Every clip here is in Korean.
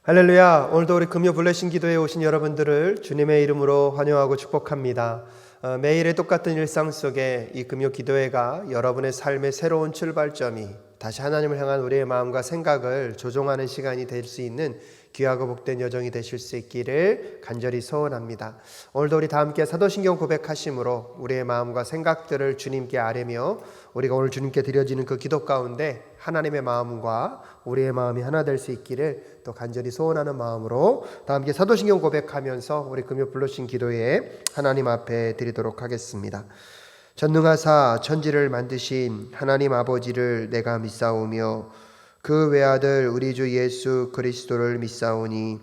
할렐루야. 오늘도 우리 금요 블레싱 기도에 오신 여러분들을 주님의 이름으로 환영하고 축복합니다. 매일의 똑같은 일상 속에 이 금요 기도회가 여러분의 삶의 새로운 출발점이 다시 하나님을 향한 우리의 마음과 생각을 조종하는 시간이 될 수 있는 귀하고 복된 여정이 되실 수 있기를 간절히 소원합니다. 오늘도 우리 다 함께 사도신경 고백하심으로 우리의 마음과 생각들을 주님께 아뢰며 우리가 오늘 주님께 드려지는 그 기도 가운데 하나님의 마음과 우리의 마음이 하나 될 수 있기를 또 간절히 소원하는 마음으로 다 함께 사도신경 고백하면서 우리 금요 불러신 기도에 하나님 앞에 드리도록 하겠습니다. 전능하사 천지를 만드신 하나님 아버지를 내가 믿사오며 그 외아들 우리 주 예수 그리스도를 믿사오니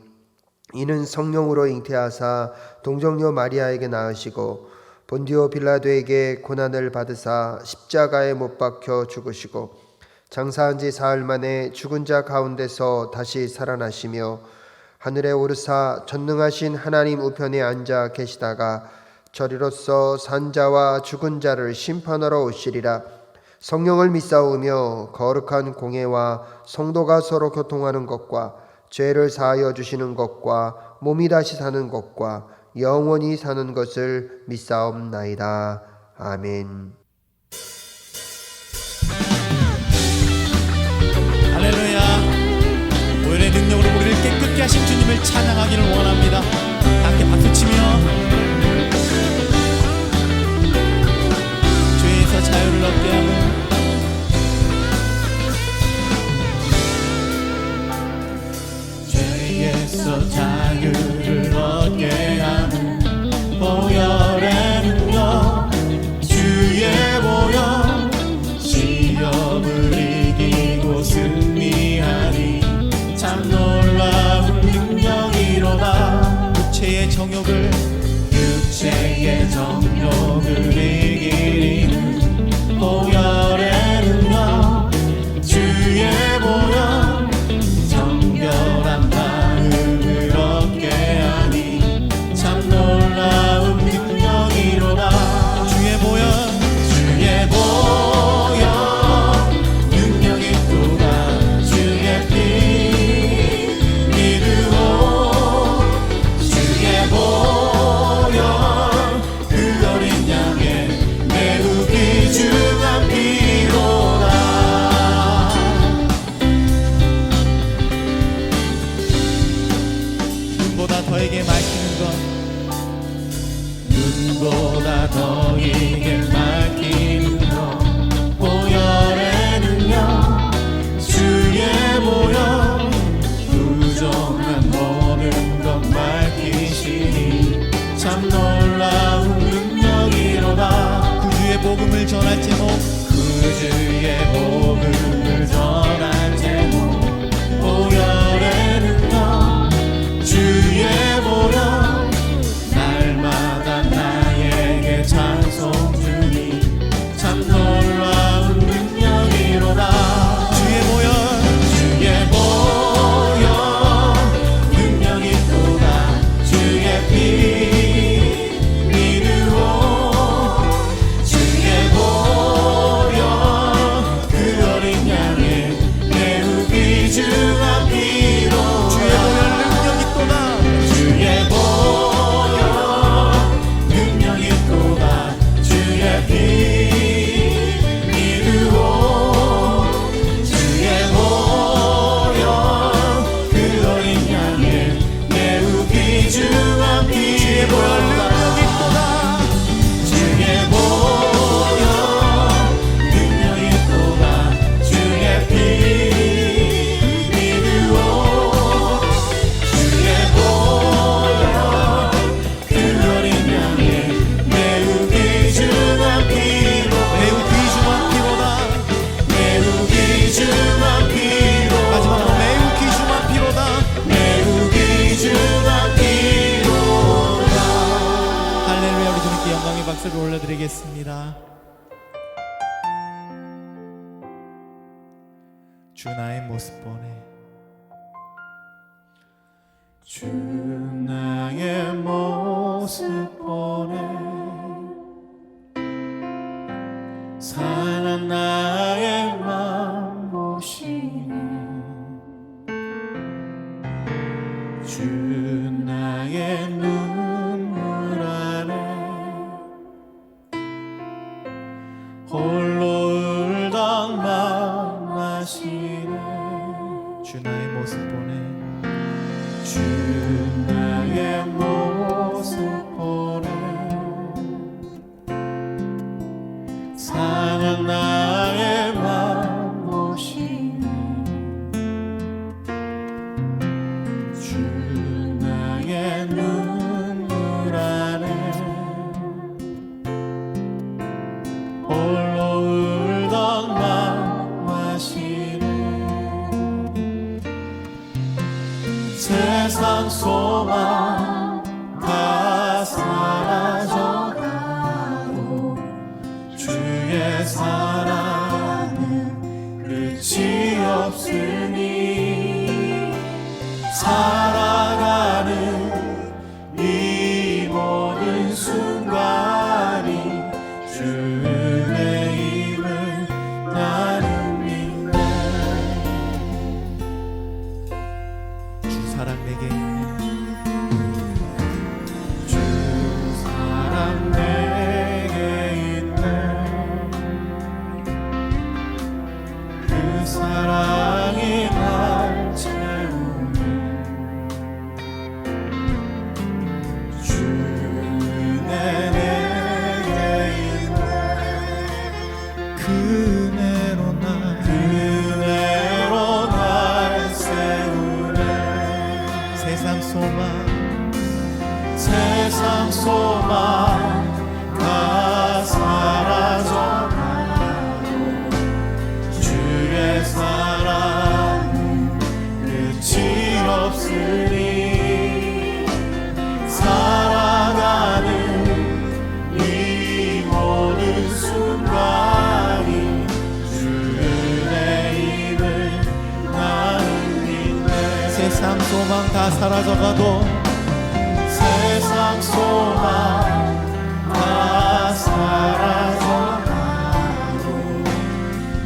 이는 성령으로 잉태하사 동정녀 마리아에게 낳으시고 본디오 빌라도에게 고난을 받으사 십자가에 못 박혀 죽으시고 장사한 지 사흘 만에 죽은 자 가운데서 다시 살아나시며 하늘에 오르사 전능하신 하나님 우편에 앉아 계시다가 저리로서 산 자와 죽은 자를 심판하러 오시리라. 성령을 믿사오며 거룩한 공회와 성도가 서로 교통하는 것과 죄를 사하여 주시는 것과 몸이 다시 사는 것과 영원히 사는 것을 믿사옵나이다. 아멘. 할렐루야. 오늘의 능력으로 우리를 깨끗게 하신 주님을 찬양하기를 원합니다. 함께 박수치며 죄에서 자유를 얻게 하고 죄에서 자유를 얻게 하는 보혈의 능력 주의 보혈 시험을 이기고 승리하니 참 놀라운 능력이로다. 육체의 정욕을 이기는 보혈의 능력 주의 보혈 정결한 마음을 얻게 하니 참 놀라운 능력이로다. 주의 보혈 능력이 또다. 주의 피 믿으오 주의 보혈 그 어린 양의 매우 귀중한 피로다. 눈보다 더에게 밝히는 것 눈보다 더에게 밝히는 것 보혈의 능력 주의 보혈 부정한 모든 것 밝히시니 참 놀라운 능력이로다. 구주의 복음을 전할 제목 구주의 복음을 전할 제목 보혈의 능력 주의 보혈 날마다 나에게 찬송 주니 참 놀라운 능력이로다. 주의 보혈 능력이 또다. 주의 피 믿으오 주의 보혈 그 어린 양의 매우 귀중한 피로 주의 보혈 능력이 또다. 주의 보혈 능력이 또다. 주의 피 믿으오 주의 보혈 그 어린 양의 매우 귀중한 피 주의 보혈 능력이 또다. 주의 보혈 능력이 또다. 주의 피 믿으오 주의 보혈 그 어린 양의 매우 귀중한 피로 매우 귀중한 피로다. 매우 귀중한 피로 마지막으로 매우 귀중한 피로다. 매우 귀중한 피로다. 할렐루야. 우리 주님께 영광의 박수를 올려드리겠습니다. 주 나의 모습 보네 주 나의 모습 보네 사랑 나의 맘 보시네 사랑이 날 채우네 주내 내게 있네 그네로 날 세우네 세상 소망 다 사라져가도 주의 사랑은 끝이 없으니 살아가는 이 모든 순간이 주의 힘을 나는 믿네 세상 소망 다 사라져가도 세상 소망 다 사라져가도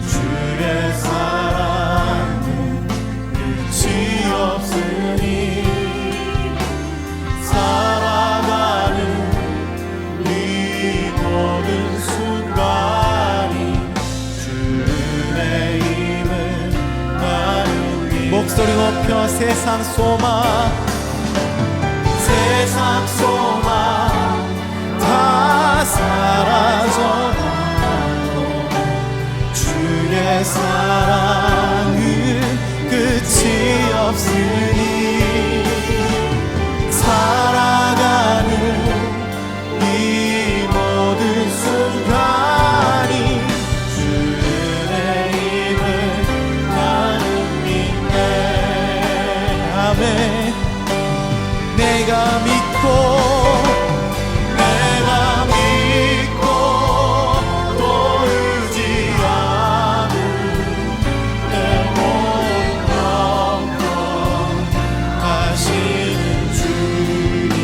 주의 사랑은 끝이 없으니 살아가는 이 모든 순간이 주의 힘을 나는 믿네 목소리 높여 세상 소망 다 사라져가도 주의 사랑은 끝이 없으니 살아가는 이 모든 순간이 주의 힘을 나는 믿네 아멘 내가 믿고 또 의지하는 내 모든 영광하시는 주님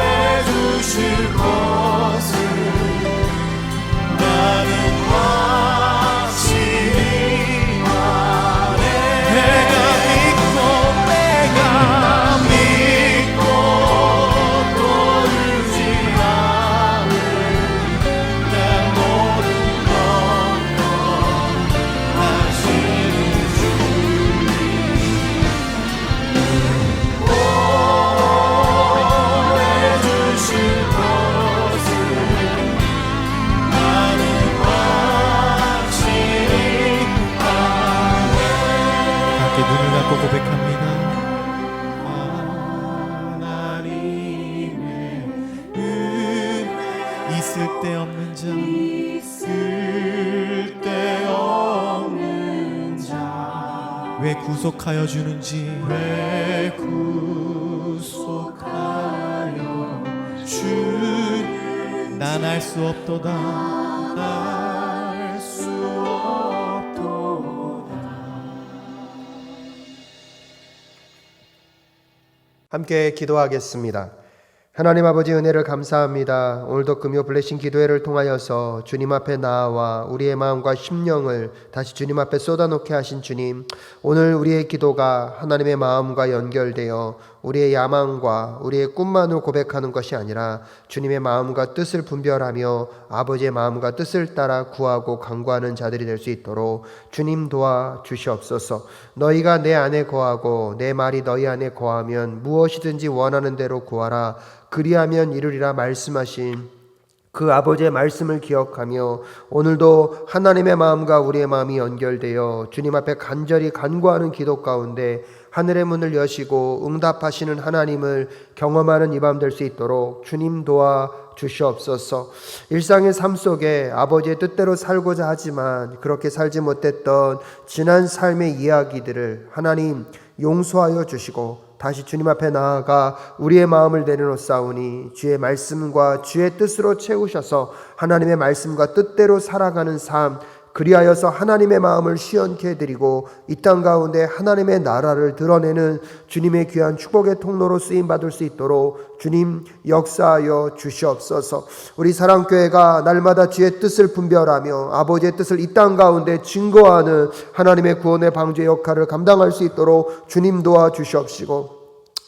보호해주실 것을 나는 확실히 내가 믿고 또 의지하는 내 모든 영광하시는 주님 보호해주실 것을 나는 확실히 아네 함께 눈을 감고 고백합니다 하나님의 은혜 있을 데 없는 자 왜 구속하여 주는지 왜 구속하여 주는 난 알 수 없도다 알 수 없도다 함께 기도하겠습니다. 하나님 아버지 은혜를 감사합니다. 오늘도 금요 블레싱 기도회를 통하여서 주님 앞에 나아와 우리의 마음과 심령을 다시 주님 앞에 쏟아놓게 하신 주님, 오늘 우리의 기도가 하나님의 마음과 연결되어 우리의 야망과 우리의 꿈만을 고백하는 것이 아니라 주님의 마음과 뜻을 분별하며 아버지의 마음과 뜻을 따라 구하고 간구하는 자들이 될 수 있도록 주님 도와 주시옵소서. 너희가 내 안에 거하고 내 말이 너희 안에 거하면 무엇이든지 원하는 대로 구하라. 그리하면 이루리라 말씀하신 그 아버지의 말씀을 기억하며 오늘도 하나님의 마음과 우리의 마음이 연결되어 주님 앞에 간절히 간구하는 기도 가운데 하늘의 문을 여시고 응답하시는 하나님을 경험하는 이 밤 될 수 있도록 주님 도와 주시옵소서. 일상의 삶 속에 아버지의 뜻대로 살고자 하지만 그렇게 살지 못했던 지난 삶의 이야기들을 하나님 용서하여 주시고 다시 주님 앞에 나아가 우리의 마음을 내려놓사오니 주의 말씀과 주의 뜻으로 채우셔서 하나님의 말씀과 뜻대로 살아가는 삶, 그리하여서 하나님의 마음을 시원케 해드리고 이 땅 가운데 하나님의 나라를 드러내는 주님의 귀한 축복의 통로로 쓰임받을 수 있도록 주님 역사하여 주시옵소서. 우리 사랑교회가 날마다 주의 뜻을 분별하며 아버지의 뜻을 이 땅 가운데 증거하는 하나님의 구원의 방주의 역할을 감당할 수 있도록 주님 도와주시옵시고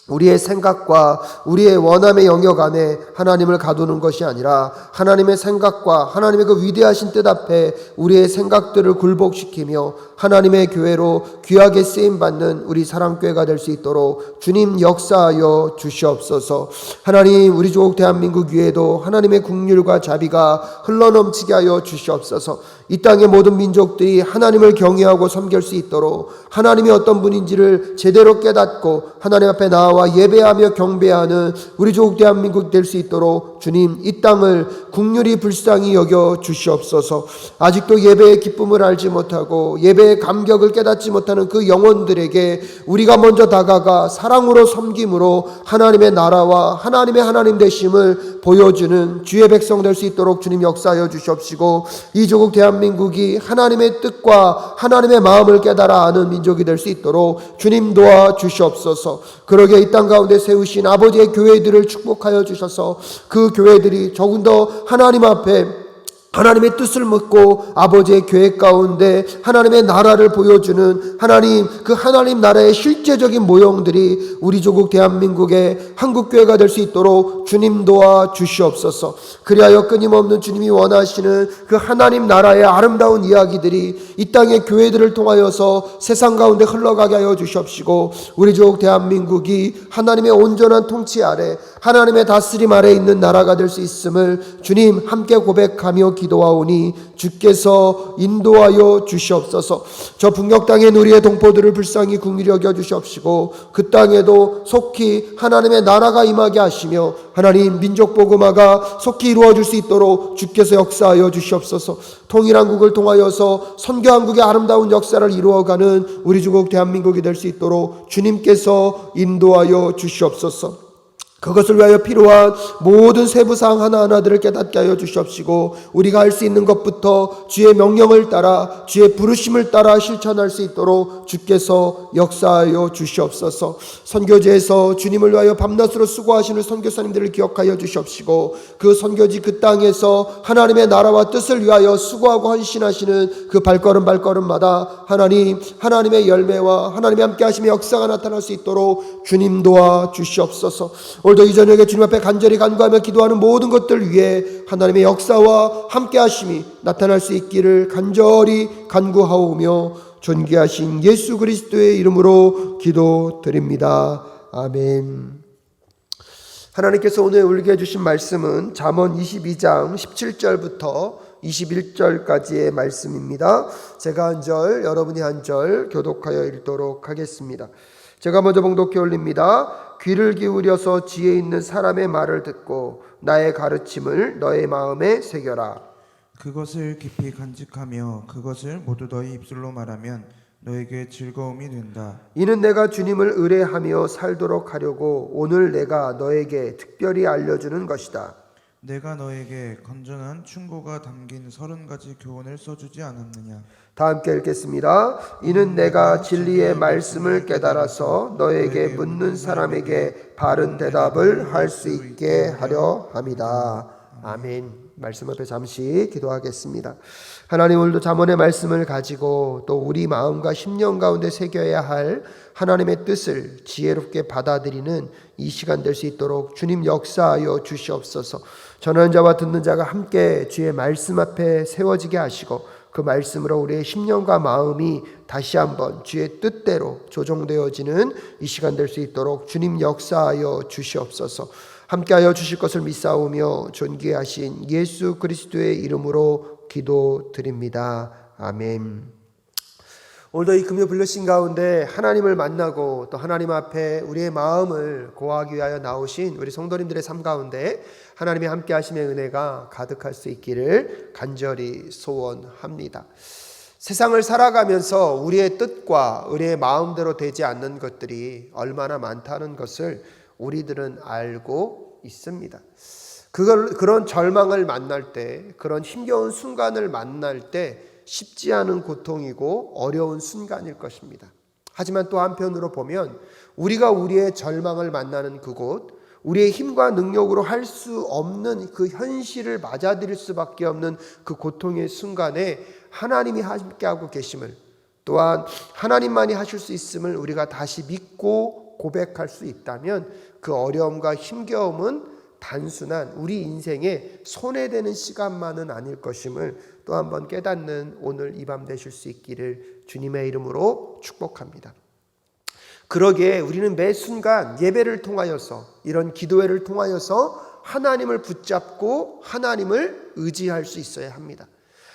우리의 생각과 우리의 원함의 영역 안에 하나님을 가두는 것이 아니라 하나님의 생각과 하나님의 그 위대하신 뜻 앞에 우리의 생각들을 굴복시키며 하나님의 교회로 귀하게 쓰임받는 우리 사랑교회가 될 수 있도록 주님 역사하여 주시옵소서. 하나님, 우리 조국 대한민국 위에도 하나님의 긍휼과 자비가 흘러넘치게 하여 주시옵소서. 이 땅의 모든 민족들이 하나님을 경외하고 섬길 수 있도록 하나님이 어떤 분인지를 제대로 깨닫고 하나님 앞에 나와 예배하며 경배하는 우리 조국 대한민국 될 수 있도록 주님 이 땅을 긍휼히 불쌍히 여겨 주시옵소서. 아직도 예배의 기쁨을 알지 못하고 예배의 감격을 깨닫지 못하는 그 영혼들에게 우리가 먼저 다가가 사랑으로 섬김으로 하나님의 나라와 하나님의 하나님 되심을 보여주는 주의 백성 될 수 있도록 주님 역사하여 주시옵시고, 이 조국 대한민국이 하나님의 뜻과 하나님의 마음을 깨달아 아는 민족이 될 수 있도록 주님 도와 주시옵소서. 그러게 이 땅 가운데 세우신 아버지의 교회들을 축복하여 주셔서 그 교회들이 조금 더 하나님 앞에 하나님의 뜻을 묻고 아버지의 계획 가운데 하나님의 나라를 보여주는 하나님, 그 하나님 나라의 실제적인 모형들이 우리 조국 대한민국의 한국교회가 될 수 있도록 주님 도와 주시옵소서. 그리하여 끊임없는 주님이 원하시는 그 하나님 나라의 아름다운 이야기들이 이 땅의 교회들을 통하여서 세상 가운데 흘러가게 하여 주시옵시고, 우리 조국 대한민국이 하나님의 온전한 통치 아래 하나님의 다스림 아래 있는 나라가 될 수 있음을 주님 함께 고백하며 기도하오니 주께서 인도하여 주시옵소서. 저 북녘 땅에 우리의 동포들을 불쌍히 긍휼히 여겨 주시옵시고, 그 땅에도 속히 하나님의 나라가 임하게 하시며 하나님 민족 복음화가 속히 이루어질 수 있도록 주께서 역사하여 주시옵소서. 통일한국을 통하여서 선교한국의 아름다운 역사를 이루어가는 우리 조국 대한민국이 될 수 있도록 주님께서 인도하여 주시옵소서. 그것을 위하여 필요한 모든 세부사항 하나하나들을 깨닫게 하여 주시옵시고, 우리가 할 수 있는 것부터 주의 명령을 따라 주의 부르심을 따라 실천할 수 있도록 주께서 역사하여 주시옵소서. 선교지에서 주님을 위하여 밤낮으로 수고하시는 선교사님들을 기억하여 주시옵시고, 그 선교지 그 땅에서 하나님의 나라와 뜻을 위하여 수고하고 헌신하시는 그 발걸음마다 하나님, 하나님의 열매와 하나님이 함께 하시며 역사가 나타날 수 있도록 주님 도와 주시옵소서. 오늘도 이 저녁에 주님 앞에 간절히 간구하며 기도하는 모든 것들 위해 하나님의 역사와 함께 하심이 나타날 수 있기를 간절히 간구하오며 존귀하신 예수 그리스도의 이름으로 기도드립니다. 아멘. 하나님께서 오늘 우리에게 해주신 말씀은 잠언 22장 17절부터 21절까지의 말씀입니다. 제가 한 절, 여러분이 한 절 교독하여 읽도록 하겠습니다. 제가 먼저 봉독해 올립니다. 귀를 기울여서 지혜 있는 사람의 말을 듣고 나의 가르침을 너의 마음에 새겨라. 그것을 깊이 간직하며 그것을 모두 너희 입술로 말하면 너에게 즐거움이 된다. 이는 내가 주님을 의뢰하며 살도록 하려고 오늘 내가 너에게 특별히 알려주는 것이다. 내가 너에게 건전한 충고가 담긴 30가지 교훈을 써주지 않았느냐. 다 함께 읽겠습니다. 이는 내가 진리의 말씀을 깨달아서 너에게 묻는 사람에게 바른 대답을 할 수 있게 하려 함이다. 아멘. 말씀 앞에 잠시 기도하겠습니다. 하나님, 오늘도 잠언의 말씀을 가지고 또 우리 마음과 심령 가운데 새겨야 할 하나님의 뜻을 지혜롭게 받아들이는 이 시간 될 수 있도록 주님 역사하여 주시옵소서. 전하는 자와 듣는 자가 함께 주의 말씀 앞에 세워지게 하시고, 그 말씀으로 우리의 심령과 마음이 다시 한번 주의 뜻대로 조정되어지는 이 시간 될 수 있도록 주님 역사하여 주시옵소서. 함께하여 주실 것을 믿사오며 존귀하신 예수 그리스도의 이름으로 기도드립니다. 아멘. 오늘도 이 금요 블레싱 가운데 하나님을 만나고 또 하나님 앞에 우리의 마음을 고하기 위하여 나오신 우리 성도님들의 삶 가운데 하나님이 함께 하심의 은혜가 가득할 수 있기를 간절히 소원합니다. 세상을 살아가면서 우리의 뜻과 우리의 마음대로 되지 않는 것들이 얼마나 많다는 것을 우리들은 알고 있습니다. 그런 절망을 만날 때, 그런 힘겨운 순간을 만날 때 쉽지 않은 고통이고 어려운 순간일 것입니다. 하지만 또 한편으로 보면 우리가 우리의 절망을 만나는 그곳, 우리의 힘과 능력으로 할 수 없는 그 현실을 맞아들일 수밖에 없는 그 고통의 순간에 하나님이 함께하고 계심을, 또한 하나님만이 하실 수 있음을 우리가 다시 믿고 고백할 수 있다면 그 어려움과 힘겨움은 단순한 우리 인생에 손해되는 시간만은 아닐 것임을 또 한 번 깨닫는 오늘 이 밤 되실 수 있기를 주님의 이름으로 축복합니다. 그러기에 우리는 매 순간 예배를 통하여서, 이런 기도회를 통하여서 하나님을 붙잡고 하나님을 의지할 수 있어야 합니다.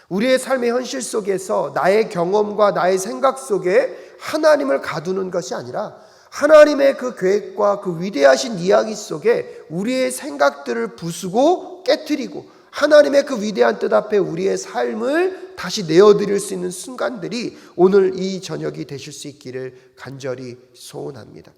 우리의 삶의 현실 속에서 나의 경험과 나의 생각 속에 하나님을 가두는 것이 아니라 하나님의 그 계획과 그 위대하신 이야기 속에 우리의 생각들을 부수고 깨트리고 하나님의 그 위대한 뜻 앞에 우리의 삶을 다시 내어드릴 수 있는 순간들이 오늘 이 저녁이 되실 수 있기를 간절히 소원합니다.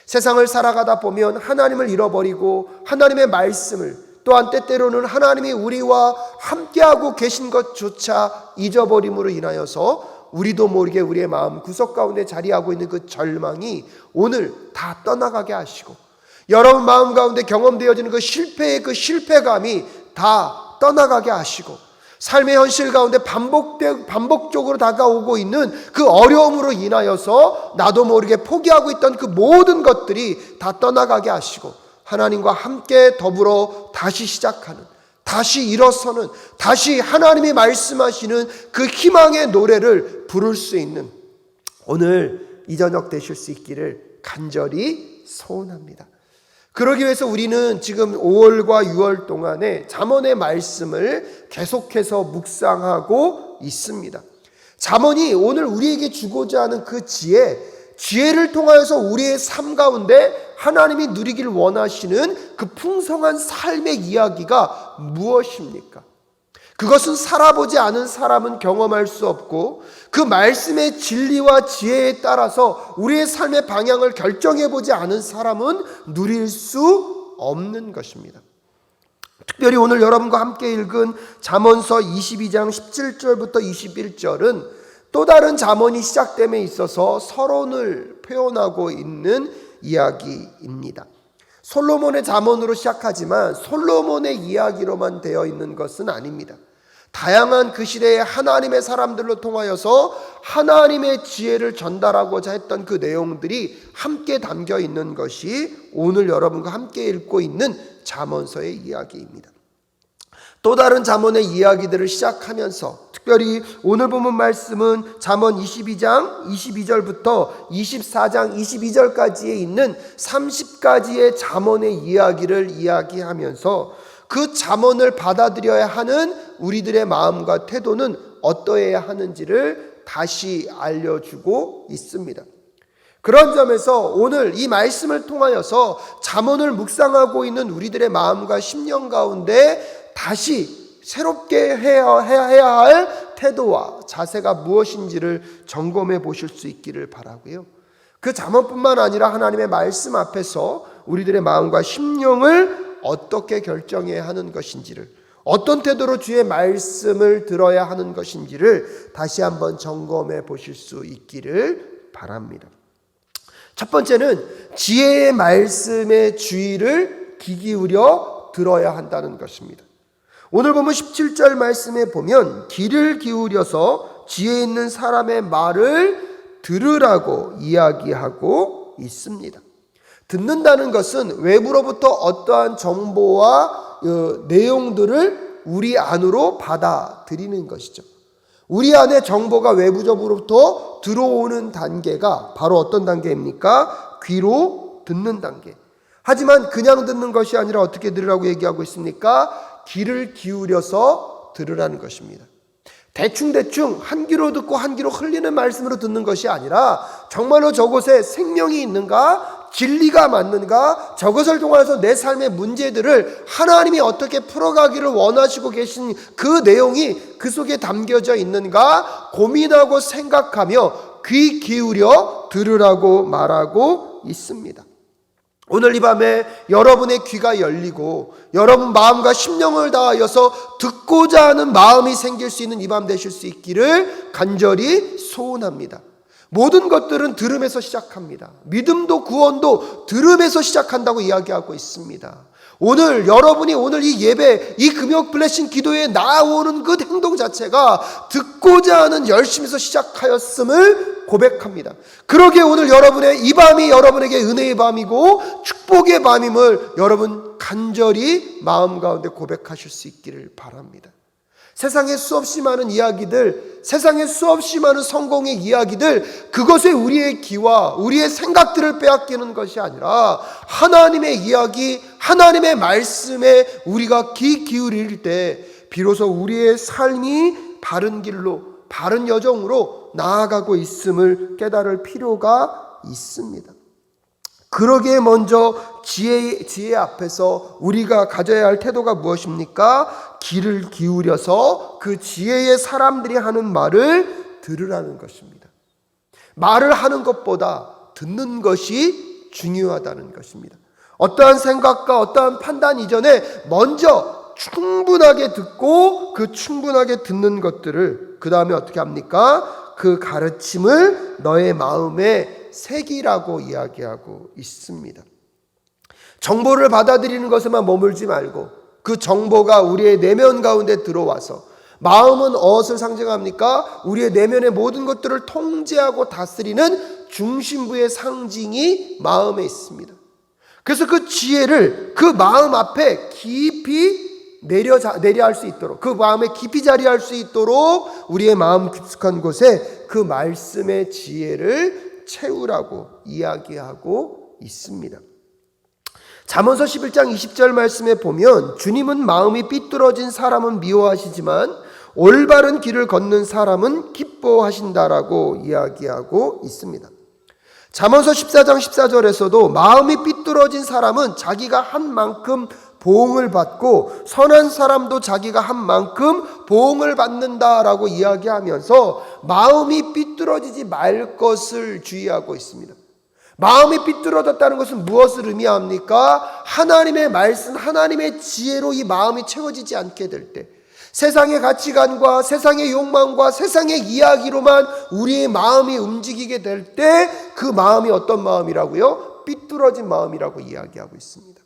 세상을 살아가다 보면 하나님을 잃어버리고 하나님의 말씀을, 또한 때때로는 하나님이 우리와 함께하고 계신 것조차 잊어버림으로 인하여서 우리도 모르게 우리의 마음 구석 가운데 자리하고 있는 그 절망이 오늘 다 떠나가게 하시고, 여러분 마음 가운데 경험되어지는 그 실패의 그 실패감이 다 떠나가게 하시고, 삶의 현실 가운데 반복적으로 다가오고 있는 그 어려움으로 인하여서 나도 모르게 포기하고 있던 그 모든 것들이 다 떠나가게 하시고, 하나님과 함께 더불어 다시 시작하는, 다시 일어서는, 다시 하나님이 말씀하시는 그 희망의 노래를 부를 수 있는 오늘 이 저녁 되실 수 있기를 간절히 소원합니다. 그러기 위해서 우리는 지금 5월과 6월 동안에 잠언의 말씀을 계속해서 묵상하고 있습니다. 잠언이 오늘 우리에게 주고자 하는 그 지혜를 통하여서 우리의 삶 가운데 하나님이 누리길 원하시는 그 풍성한 삶의 이야기가 무엇입니까? 그것은 살아보지 않은 사람은 경험할 수 없고, 그 말씀의 진리와 지혜에 따라서 우리의 삶의 방향을 결정해보지 않은 사람은 누릴 수 없는 것입니다. 특별히 오늘 여러분과 함께 읽은 잠언서 22장 17절부터 21절은 또 다른 잠언이 시작됨에 있어서 서론을 표현하고 있는 이야기입니다. 솔로몬의 잠언으로 시작하지만 솔로몬의 이야기로만 되어 있는 것은 아닙니다. 다양한 그 시대의 하나님의 사람들로 통하여서 하나님의 지혜를 전달하고자 했던 그 내용들이 함께 담겨 있는 것이 오늘 여러분과 함께 읽고 있는 잠언서의 이야기입니다. 또 다른 잠언의 이야기들을 시작하면서 특별히 오늘 본문 말씀은 잠언 22장 22절부터 24장 22절까지에 있는 30가지의 잠언의 이야기를 이야기하면서 그 잠언을 받아들여야 하는 우리들의 마음과 태도는 어떠해야 하는지를 다시 알려주고 있습니다. 그런 점에서 오늘 이 말씀을 통하여서 잠언을 묵상하고 있는 우리들의 마음과 심령 가운데 다시 새롭게 해야 할 태도와 자세가 무엇인지를 점검해 보실 수 있기를 바라고요. 그 잠언뿐만 아니라 하나님의 말씀 앞에서 우리들의 마음과 심령을 어떻게 결정해야 하는 것인지를, 어떤 태도로 주의 말씀을 들어야 하는 것인지를 다시 한번 점검해 보실 수 있기를 바랍니다. 첫 번째는 지혜의 말씀의 주의를 귀 기울여 들어야 한다는 것입니다. 오늘 보면 17절 말씀에 보면 귀를 기울여서 지혜 있는 사람의 말을 들으라고 이야기하고 있습니다. 듣는다는 것은 외부로부터 어떠한 정보와 내용들을 우리 안으로 받아들이는 것이죠. 우리 안에 정보가 외부적으로부터 들어오는 단계가 바로 어떤 단계입니까? 귀로 듣는 단계. 하지만 그냥 듣는 것이 아니라 어떻게 들으라고 얘기하고 있습니까? 귀를 기울여서 들으라는 것입니다. 대충 한 귀로 듣고 한 귀로 흘리는 말씀으로 듣는 것이 아니라 정말로 저곳에 생명이 있는가? 진리가 맞는가? 저것을 통해서 내 삶의 문제들을 하나님이 어떻게 풀어가기를 원하시고 계신 그 내용이 그 속에 담겨져 있는가? 고민하고 생각하며 귀 기울여 들으라고 말하고 있습니다. 오늘 이 밤에 여러분의 귀가 열리고 여러분 마음과 심령을 다하여서 듣고자 하는 마음이 생길 수 있는 이 밤 되실 수 있기를 간절히 소원합니다. 모든 것들은 들음에서 시작합니다. 믿음도 구원도 들음에서 시작한다고 이야기하고 있습니다. 오늘 여러분이 오늘 이 예배, 이 금요 블레싱 기도에 나오는 그 행동 자체가 듣고자 하는 열심에서 시작하였음을 고백합니다. 그러기에 오늘 여러분의 이 밤이 여러분에게 은혜의 밤이고 축복의 밤임을 여러분 간절히 마음 가운데 고백하실 수 있기를 바랍니다. 세상에 수없이 많은 이야기들, 세상에 수없이 많은 성공의 이야기들, 그것에 우리의 기와 우리의 생각들을 빼앗기는 것이 아니라 하나님의 이야기, 하나님의 말씀에 우리가 귀 기울일 때 비로소 우리의 삶이 바른 길로, 바른 여정으로 나아가고 있음을 깨달을 필요가 있습니다. 그러기에 먼저 지혜 앞에서 우리가 가져야 할 태도가 무엇입니까? 귀를 기울여서 그 지혜의 사람들이 하는 말을 들으라는 것입니다. 말을 하는 것보다 듣는 것이 중요하다는 것입니다. 어떠한 생각과 어떠한 판단 이전에 먼저 충분하게 듣고 그 충분하게 듣는 것들을 그 다음에 어떻게 합니까? 그 가르침을 너의 마음에 새기라고 이야기하고 있습니다. 정보를 받아들이는 것에만 머물지 말고 그 정보가 우리의 내면 가운데 들어와서, 마음은 무엇을 상징합니까? 우리의 내면의 모든 것들을 통제하고 다스리는 중심부의 상징이 마음에 있습니다. 그래서 그 지혜를 그 마음 앞에 깊이 내려할 수 있도록, 그 마음에 깊이 자리할 수 있도록 우리의 마음 깊숙한 곳에 그 말씀의 지혜를 채우라고 이야기하고 있습니다. 잠언서 11장 20절 말씀에 보면 주님은 마음이 삐뚤어진 사람은 미워하시지만 올바른 길을 걷는 사람은 기뻐하신다라고 이야기하고 있습니다. 잠언서 14장 14절에서도 마음이 삐뚤어진 사람은 자기가 한 만큼 보응을 받고 선한 사람도 자기가 한 만큼 보응을 받는다라고 이야기하면서 마음이 삐뚤어지지 말 것을 주의하고 있습니다. 마음이 삐뚤어졌다는 것은 무엇을 의미합니까? 하나님의 말씀, 하나님의 지혜로 이 마음이 채워지지 않게 될 때, 세상의 가치관과 세상의 욕망과 세상의 이야기로만 우리의 마음이 움직이게 될 때 그 마음이 어떤 마음이라고요? 삐뚤어진 마음이라고 이야기하고 있습니다.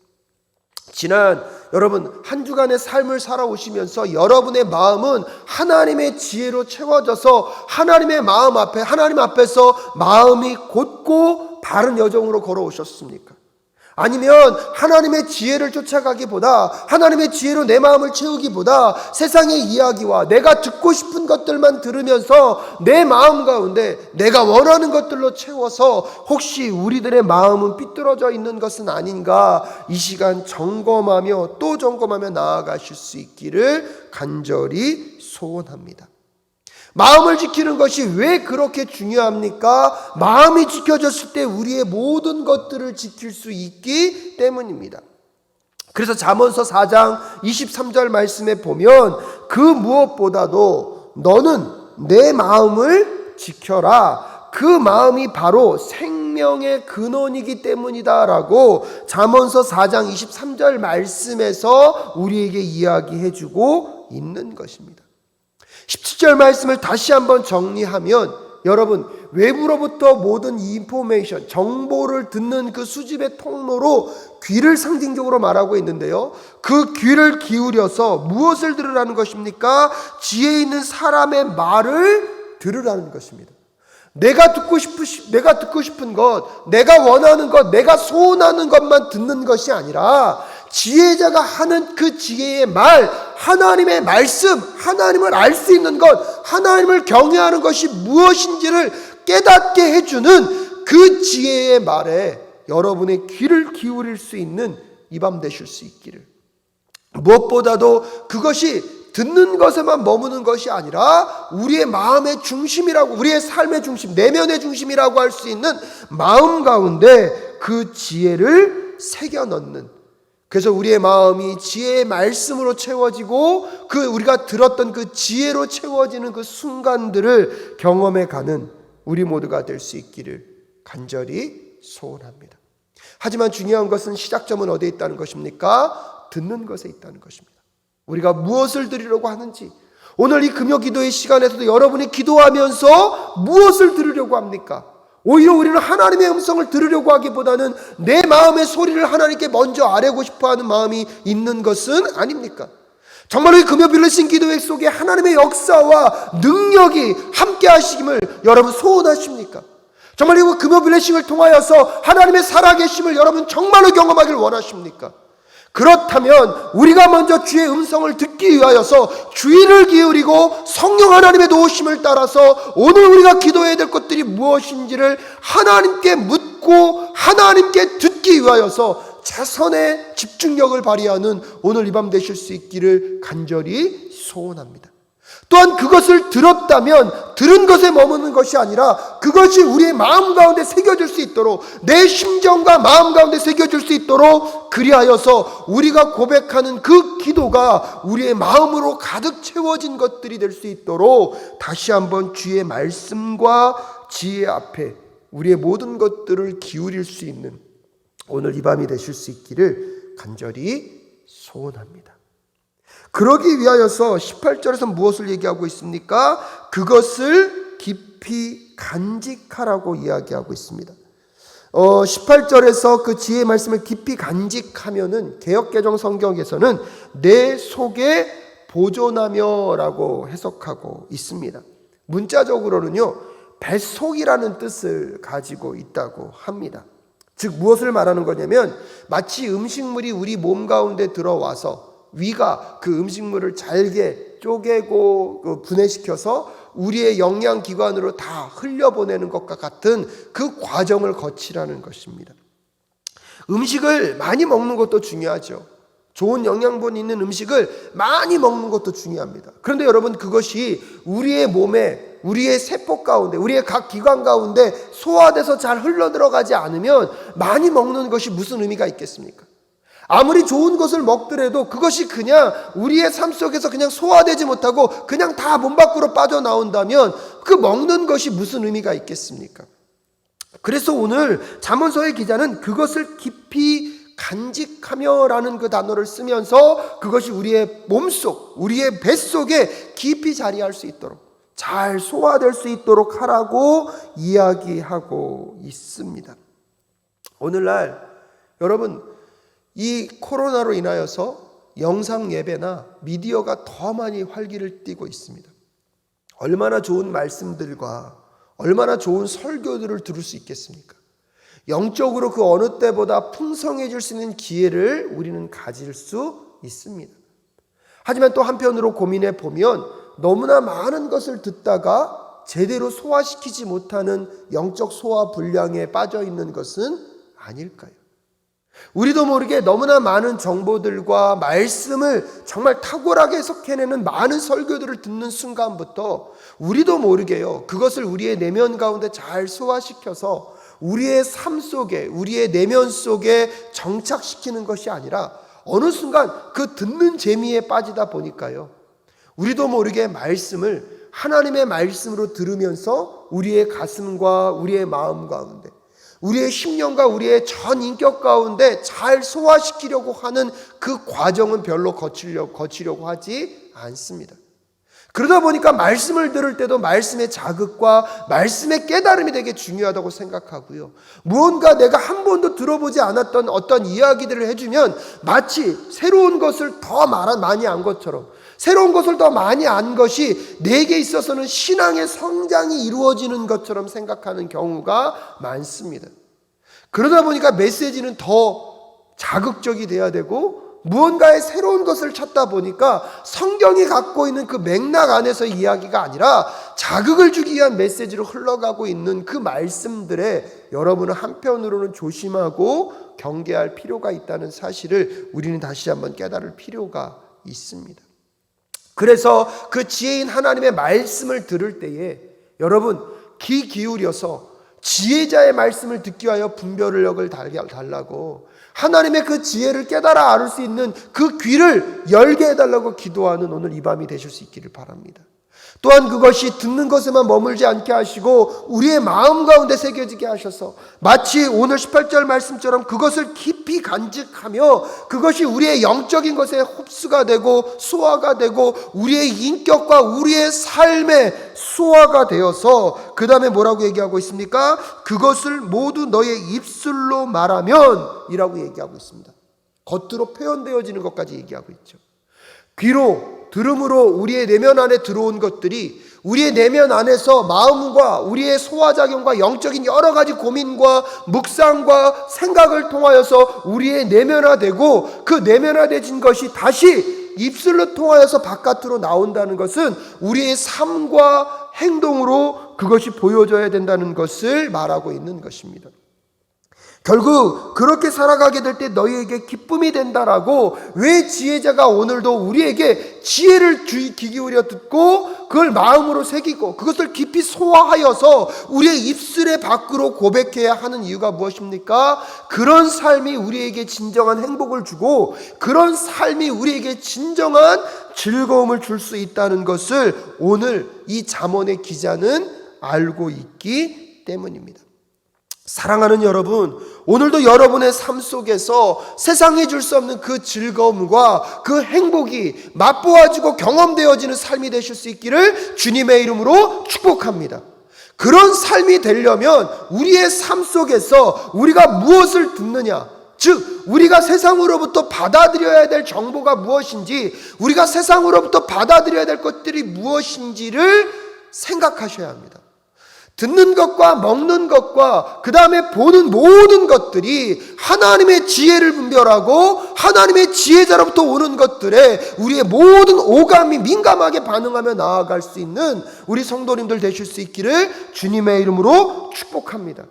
지난 여러분 한 주간의 삶을 살아오시면서 여러분의 마음은 하나님의 지혜로 채워져서 하나님의 마음 앞에, 하나님 앞에서 마음이 곧고 바른 여정으로 걸어오셨습니까? 아니면 하나님의 지혜를 쫓아가기보다, 하나님의 지혜로 내 마음을 채우기보다 세상의 이야기와 내가 듣고 싶은 것들만 들으면서 내 마음 가운데 내가 원하는 것들로 채워서 혹시 우리들의 마음은 삐뚤어져 있는 것은 아닌가, 이 시간 점검하며 또 점검하며 나아가실 수 있기를 간절히 소원합니다. 마음을 지키는 것이 왜 그렇게 중요합니까? 마음이 지켜졌을 때 우리의 모든 것들을 지킬 수 있기 때문입니다. 그래서 잠언서 4장 23절 말씀에 보면 그 무엇보다도 너는 내 마음을 지켜라. 그 마음이 바로 생명의 근원이기 때문이다 라고 잠언서 4장 23절 말씀에서 우리에게 이야기해주고 있는 것입니다. 17절 말씀을 다시 한번 정리하면 여러분, 외부로부터 모든 인포메이션, 정보를 듣는 그 수집의 통로로 귀를 상징적으로 말하고 있는데요, 그 귀를 기울여서 무엇을 들으라는 것입니까? 지혜 있는 사람의 말을 들으라는 것입니다. 내가 듣고 싶은 것, 내가 원하는 것, 내가 소원하는 것만 듣는 것이 아니라 지혜자가 하는 그 지혜의 말, 하나님의 말씀, 하나님을 알 수 있는 것, 하나님을 경외하는 것이 무엇인지를 깨닫게 해주는 그 지혜의 말에 여러분의 귀를 기울일 수 있는 이 밤 되실 수 있기를. 무엇보다도 그것이 듣는 것에만 머무는 것이 아니라 우리의 마음의 중심이라고, 우리의 삶의 중심, 내면의 중심이라고 할 수 있는 마음 가운데 그 지혜를 새겨 넣는, 그래서 우리의 마음이 지혜의 말씀으로 채워지고 그 우리가 들었던 그 지혜로 채워지는 그 순간들을 경험해 가는 우리 모두가 될 수 있기를 간절히 소원합니다. 하지만 중요한 것은 시작점은 어디에 있다는 것입니까? 듣는 것에 있다는 것입니다. 우리가 무엇을 드리려고 하는지, 오늘 이 금요 기도의 시간에서도 여러분이 기도하면서 무엇을 들으려고 합니까? 오히려 우리는 하나님의 음성을 들으려고 하기보다는 내 마음의 소리를 하나님께 먼저 아뢰고 싶어하는 마음이 있는 것은 아닙니까? 정말로 이 금요 빌리신 기도회 속에 하나님의 역사와 능력이 함께 하시김을 여러분 소원하십니까? 정말 이 금요 빌리싱을 통하여서 하나님의 살아계심을 여러분 정말로 경험하길 원하십니까? 그렇다면 우리가 먼저 주의 음성을 듣기 위하여서 주의를 기울이고 성령 하나님의 도우심을 따라서 오늘 우리가 기도해야 될 것들이 무엇인지를 하나님께 묻고 하나님께 듣기 위하여서 최선의 집중력을 발휘하는 오늘 이 밤 되실 수 있기를 간절히 소원합니다. 또한 그것을 들었다면 들은 것에 머무는 것이 아니라 그것이 우리의 마음 가운데 새겨질 수 있도록, 내 심정과 마음 가운데 새겨질 수 있도록, 그리하여서 우리가 고백하는 그 기도가 우리의 마음으로 가득 채워진 것들이 될 수 있도록 다시 한번 주의 말씀과 지혜 앞에 우리의 모든 것들을 기울일 수 있는 오늘 이 밤이 되실 수 있기를 간절히 소원합니다. 그러기 위하여서 18절에서 무엇을 얘기하고 있습니까? 그것을 깊이 간직하라고 이야기하고 있습니다. 18절에서 그 지혜의 말씀을 깊이 간직하면은 개역개정 성경에서는 내 속에 보존하며 라고 해석하고 있습니다. 문자적으로는요, 뱃속이라는 뜻을 가지고 있다고 합니다. 즉 무엇을 말하는 거냐면 마치 음식물이 우리 몸 가운데 들어와서 위가 그 음식물을 잘게 쪼개고 분해시켜서 우리의 영양기관으로 다 흘려보내는 것과 같은 그 과정을 거치라는 것입니다. 음식을 많이 먹는 것도 중요하죠. 좋은 영양분 있는 음식을 많이 먹는 것도 중요합니다. 그런데 여러분, 그것이 우리의 몸에, 우리의 세포 가운데, 우리의 각 기관 가운데 소화돼서 잘 흘러들어가지 않으면 많이 먹는 것이 무슨 의미가 있겠습니까? 아무리 좋은 것을 먹더라도 그것이 그냥 우리의 삶 속에서 그냥 소화되지 못하고 그냥 다 몸 밖으로 빠져나온다면 그 먹는 것이 무슨 의미가 있겠습니까? 그래서 오늘 잠언서의 기자는 그것을 깊이 간직하며 라는 그 단어를 쓰면서 그것이 우리의 몸속, 우리의 뱃속에 깊이 자리할 수 있도록, 잘 소화될 수 있도록 하라고 이야기하고 있습니다. 오늘날 여러분, 이 코로나로 인하여서 영상 예배나 미디어가 더 많이 활기를 띠고 있습니다. 얼마나 좋은 말씀들과 얼마나 좋은 설교들을 들을 수 있겠습니까? 영적으로 그 어느 때보다 풍성해질 수 있는 기회를 우리는 가질 수 있습니다. 하지만 또 한편으로 고민해 보면 너무나 많은 것을 듣다가 제대로 소화시키지 못하는 영적 소화 불량에 빠져 있는 것은 아닐까요? 우리도 모르게 너무나 많은 정보들과 말씀을 정말 탁월하게 해석해내는 많은 설교들을 듣는 순간부터 우리도 모르게요, 그것을 우리의 내면 가운데 잘 소화시켜서 우리의 삶 속에, 우리의 내면 속에 정착시키는 것이 아니라 어느 순간 그 듣는 재미에 빠지다 보니까요, 우리도 모르게 말씀을 하나님의 말씀으로 들으면서 우리의 가슴과 우리의 마음 가운데, 우리의 심령과 우리의 전 인격 가운데 잘 소화시키려고 하는 그 과정은 별로 거치려고 하지 않습니다. 그러다 보니까 말씀을 들을 때도 말씀의 자극과 말씀의 깨달음이 되게 중요하다고 생각하고요, 무언가 내가 한 번도 들어보지 않았던 어떤 이야기들을 해주면 마치 새로운 것을 더 많이 안 것처럼, 새로운 것을 더 많이 안 것이 내게 있어서는 신앙의 성장이 이루어지는 것처럼 생각하는 경우가 많습니다. 그러다 보니까 메시지는 더 자극적이 돼야 되고 무언가의 새로운 것을 찾다 보니까 성경이 갖고 있는 그 맥락 안에서 이야기가 아니라 자극을 주기 위한 메시지로 흘러가고 있는 그 말씀들에 여러분은 한편으로는 조심하고 경계할 필요가 있다는 사실을 우리는 다시 한번 깨달을 필요가 있습니다. 그래서 그 지혜인 하나님의 말씀을 들을 때에 여러분 귀 기울여서 지혜자의 말씀을 듣기 위하여 분별력을 달라고, 하나님의 그 지혜를 깨달아 알을 수 있는 그 귀를 열게 해달라고 기도하는 오늘 이 밤이 되실 수 있기를 바랍니다. 또한 그것이 듣는 것에만 머물지 않게 하시고 우리의 마음 가운데 새겨지게 하셔서 마치 오늘 18절 말씀처럼 그것을 깊이 간직하며 그것이 우리의 영적인 것에 흡수가 되고 소화가 되고 우리의 인격과 우리의 삶에 소화가 되어서 그 다음에 뭐라고 얘기하고 있습니까? 그것을 모두 너의 입술로 말하면 이라고 얘기하고 있습니다. 겉으로 표현되어지는 것까지 얘기하고 있죠. 귀로 들음으로 우리의 내면 안에 들어온 것들이 우리의 내면 안에서 마음과 우리의 소화작용과 영적인 여러 가지 고민과 묵상과 생각을 통하여서 우리의 내면화되고 그 내면화되진 것이 다시 입술로 통하여서 바깥으로 나온다는 것은 우리의 삶과 행동으로 그것이 보여져야 된다는 것을 말하고 있는 것입니다. 결국 그렇게 살아가게 될 때 너희에게 기쁨이 된다라고 왜 지혜자가 오늘도 우리에게 지혜를 귀 기울여 듣고 그걸 마음으로 새기고 그것을 깊이 소화하여서 우리의 입술의 밖으로 고백해야 하는 이유가 무엇입니까? 그런 삶이 우리에게 진정한 행복을 주고 그런 삶이 우리에게 진정한 즐거움을 줄 수 있다는 것을 오늘 이 잠언의 기자는 알고 있기 때문입니다. 사랑하는 여러분, 오늘도 여러분의 삶 속에서 세상에 줄 수 없는 그 즐거움과 그 행복이 맛보아지고 경험되어지는 삶이 되실 수 있기를 주님의 이름으로 축복합니다. 그런 삶이 되려면 우리의 삶 속에서 우리가 무엇을 듣느냐, 즉 우리가 세상으로부터 받아들여야 될 정보가 무엇인지, 우리가 세상으로부터 받아들여야 될 것들이 무엇인지를 생각하셔야 합니다. 듣는 것과 먹는 것과 그 다음에 보는 모든 것들이 하나님의 지혜를 분별하고 하나님의 지혜자로부터 오는 것들에 우리의 모든 오감이 민감하게 반응하며 나아갈 수 있는 우리 성도님들 되실 수 있기를 주님의 이름으로 축복합니다.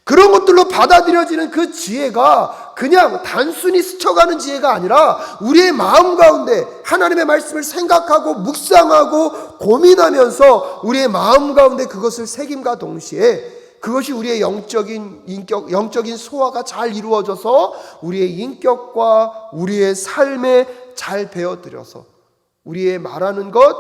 그런 것들로 받아들여지는 그 지혜가 그냥 단순히 스쳐가는 지혜가 아니라 우리의 마음 가운데 하나님의 말씀을 생각하고 묵상하고 고민하면서 우리의 마음 가운데 그것을 새김과 동시에 그것이 우리의 영적인 소화가 잘 이루어져서 우리의 인격과 우리의 삶에 잘 배어들여서 우리의 말하는 것,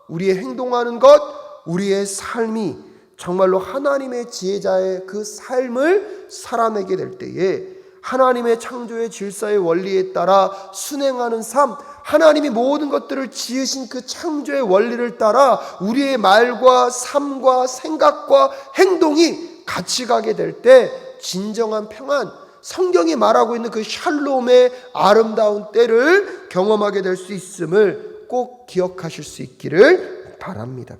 우리의 행동하는 것, 우리의 삶이 정말로 하나님의 지혜자의 그 삶을 살아내게 될 때에 하나님의 창조의 질서의 원리에 따라 순행하는 삶, 하나님이 모든 것들을 지으신 그 창조의 원리를 따라 우리의 말과 삶과 생각과 행동이 같이 가게 될 때 진정한 평안, 성경이 말하고 있는 그 샬롬의 아름다운 때를 경험하게 될 수 있음을 꼭 기억하실 수 있기를 바랍니다.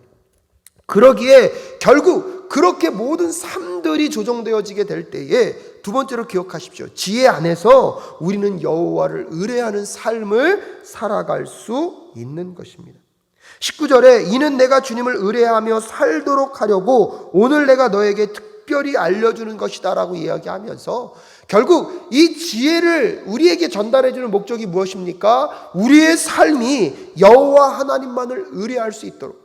그러기에 결국 그렇게 모든 삶들이 조정되어지게 될 때에 두 번째로 기억하십시오. 지혜 안에서 우리는 여호와를 의뢰하는 삶을 살아갈 수 있는 것입니다. 19절에 이는 내가 주님을 의뢰하며 살도록 하려고 오늘 내가 너에게 특별히 알려주는 것이다 라고 이야기하면서 결국 이 지혜를 우리에게 전달해 주는 목적이 무엇입니까? 우리의 삶이 여호와 하나님만을 의뢰할 수 있도록,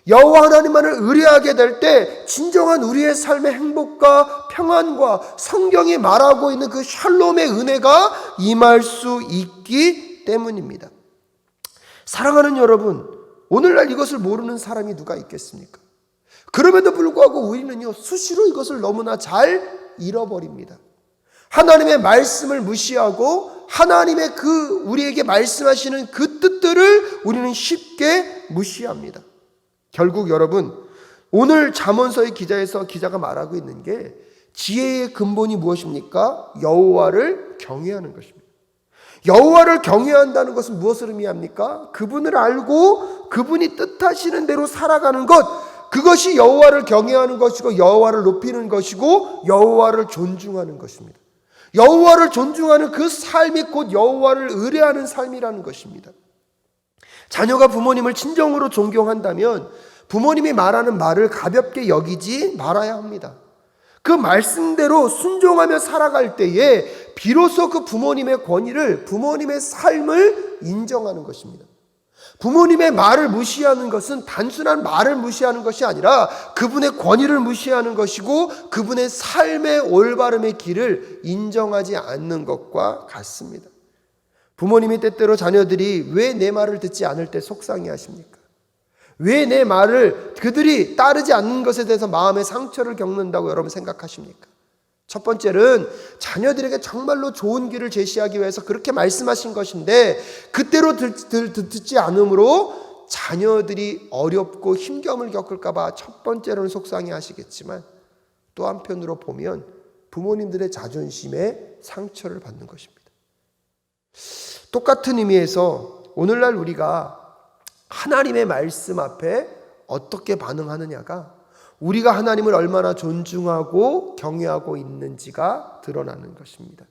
여호와 하나님만을 의뢰하게 될 때 진정한 우리의 삶의 행복과 평안과 성경이 말하고 있는 그 샬롬의 은혜가 임할 수 있기 때문입니다. 사랑하는 여러분, 오늘날 이것을 모르는 사람이 누가 있겠습니까? 그럼에도 불구하고 우리는요 수시로 이것을 너무나 잘 잃어버립니다. 하나님의 말씀을 무시하고 하나님의 그 우리에게 말씀하시는 그 뜻들을 우리는 쉽게 무시합니다. 결국 여러분, 오늘 잠언서의 기자가 말하고 있는 게 지혜의 근본이 무엇입니까? 여호와를 경외하는 것입니다. 여호와를 경외한다는 것은 무엇을 의미합니까? 그분을 알고 그분이 뜻하시는 대로 살아가는 것, 그것이 여호와를 경외하는 것이고 여호와를 높이는 것이고 여호와를 존중하는 것입니다. 여호와를 존중하는 그 삶이 곧 여호와를 의뢰하는 삶이라는 것입니다. 자녀가 부모님을 진정으로 존경한다면 부모님이 말하는 말을 가볍게 여기지 말아야 합니다. 그 말씀대로 순종하며 살아갈 때에 비로소 그 부모님의 권위를, 부모님의 삶을 인정하는 것입니다. 부모님의 말을 무시하는 것은 단순한 말을 무시하는 것이 아니라 그분의 권위를 무시하는 것이고 그분의 삶의 올바름의 길을 인정하지 않는 것과 같습니다. 부모님이 때때로 자녀들이 왜 내 말을 듣지 않을 때 속상해 하십니까? 왜 내 말을 그들이 따르지 않는 것에 대해서 마음의 상처를 겪는다고 여러분 생각하십니까? 첫 번째는 자녀들에게 정말로 좋은 길을 제시하기 위해서 그렇게 말씀하신 것인데 그때로 듣지 않으므로 자녀들이 어렵고 힘겨움을 겪을까 봐 첫 번째로는 속상해 하시겠지만 또 한편으로 보면 부모님들의 자존심에 상처를 받는 것입니다. 똑같은 의미에서 오늘날 우리가 하나님의 말씀 앞에 어떻게 반응하느냐가 우리가 하나님을 얼마나 존중하고 경외하고 있는지가 드러나는 것입니다.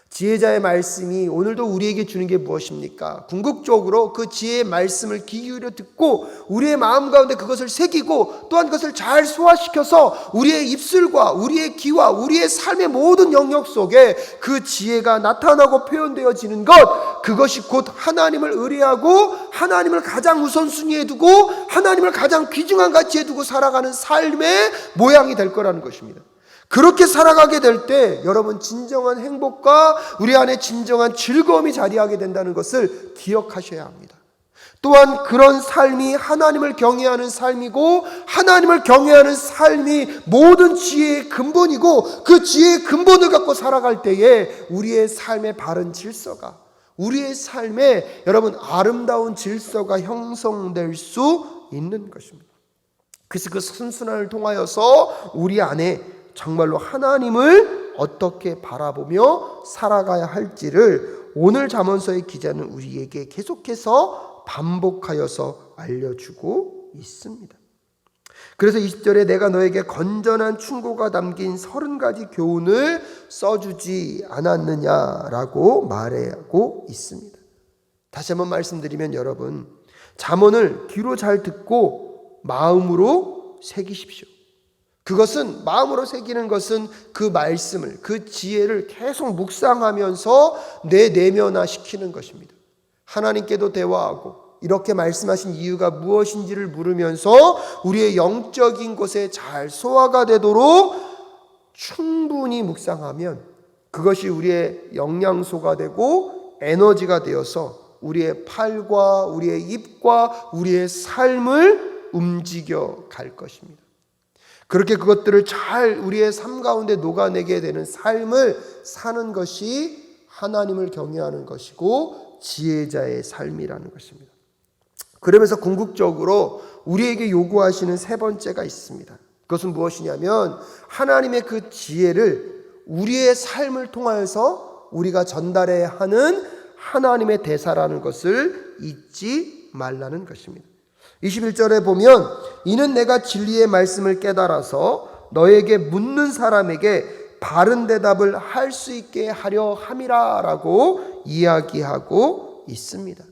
지혜자의 말씀이 오늘도 우리에게 주는 게 무엇입니까? 궁극적으로 그 지혜의 말씀을 귀 기울여 듣고 우리의 마음 가운데 그것을 새기고 또한 그것을 잘 소화시켜서 우리의 입술과 우리의 귀와 우리의 삶의 모든 영역 속에 그 지혜가 나타나고 표현되어지는 것, 그것이 곧 하나님을 의뢰하고 하나님을 가장 우선순위에 두고 하나님을 가장 귀중한 가치에 두고 살아가는 삶의 모양이 될 거라는 것입니다. 그렇게 살아가게 될 때 여러분 진정한 행복과 우리 안에 진정한 즐거움이 자리하게 된다는 것을 기억하셔야 합니다. 또한 그런 삶이 하나님을 경외하는 삶이고 하나님을 경외하는 삶이 모든 지혜의 근본이고 그 지혜의 근본을 갖고 살아갈 때에 우리의 삶의 바른 질서가 우리의 삶에 여러분 아름다운 질서가 형성될 수 있는 것입니다. 그래서 그 선순환을 통하여서 우리 안에 정말로 하나님을 어떻게 바라보며 살아가야 할지를 오늘 잠언서의 기자는 우리에게 계속해서 반복하여서 알려주고 있습니다. 그래서 20절에 내가 너에게 건전한 충고가 담긴 30가지 교훈을 써주지 않았느냐라고 말하고 있습니다. 다시 한번 말씀드리면 여러분, 잠언을 귀로 잘 듣고 마음으로 새기십시오. 그것은 마음으로 새기는 것은 그 말씀을 그 지혜를 계속 묵상하면서 내 내면화시키는 것입니다. 하나님께도 대화하고 이렇게 말씀하신 이유가 무엇인지를 물으면서 우리의 영적인 곳에 잘 소화가 되도록 충분히 묵상하면 그것이 우리의 영양소가 되고 에너지가 되어서 우리의 팔과 우리의 입과 우리의 삶을 움직여 갈 것입니다. 그렇게 그것들을 잘 우리의 삶 가운데 녹아내게 되는 삶을 사는 것이 하나님을 경외하는 것이고 지혜자의 삶이라는 것입니다. 그러면서 궁극적으로 우리에게 요구하시는 세 번째가 있습니다. 그것은 무엇이냐면 하나님의 그 지혜를 우리의 삶을 통하여서 우리가 전달해야 하는 하나님의 대사라는 것을 잊지 말라는 것입니다. 21절에 보면 이는 내가 진리의 말씀을 깨달아서 너에게 묻는 사람에게 바른 대답을 할 수 있게 하려 함이라 라고 이야기하고 있습니다.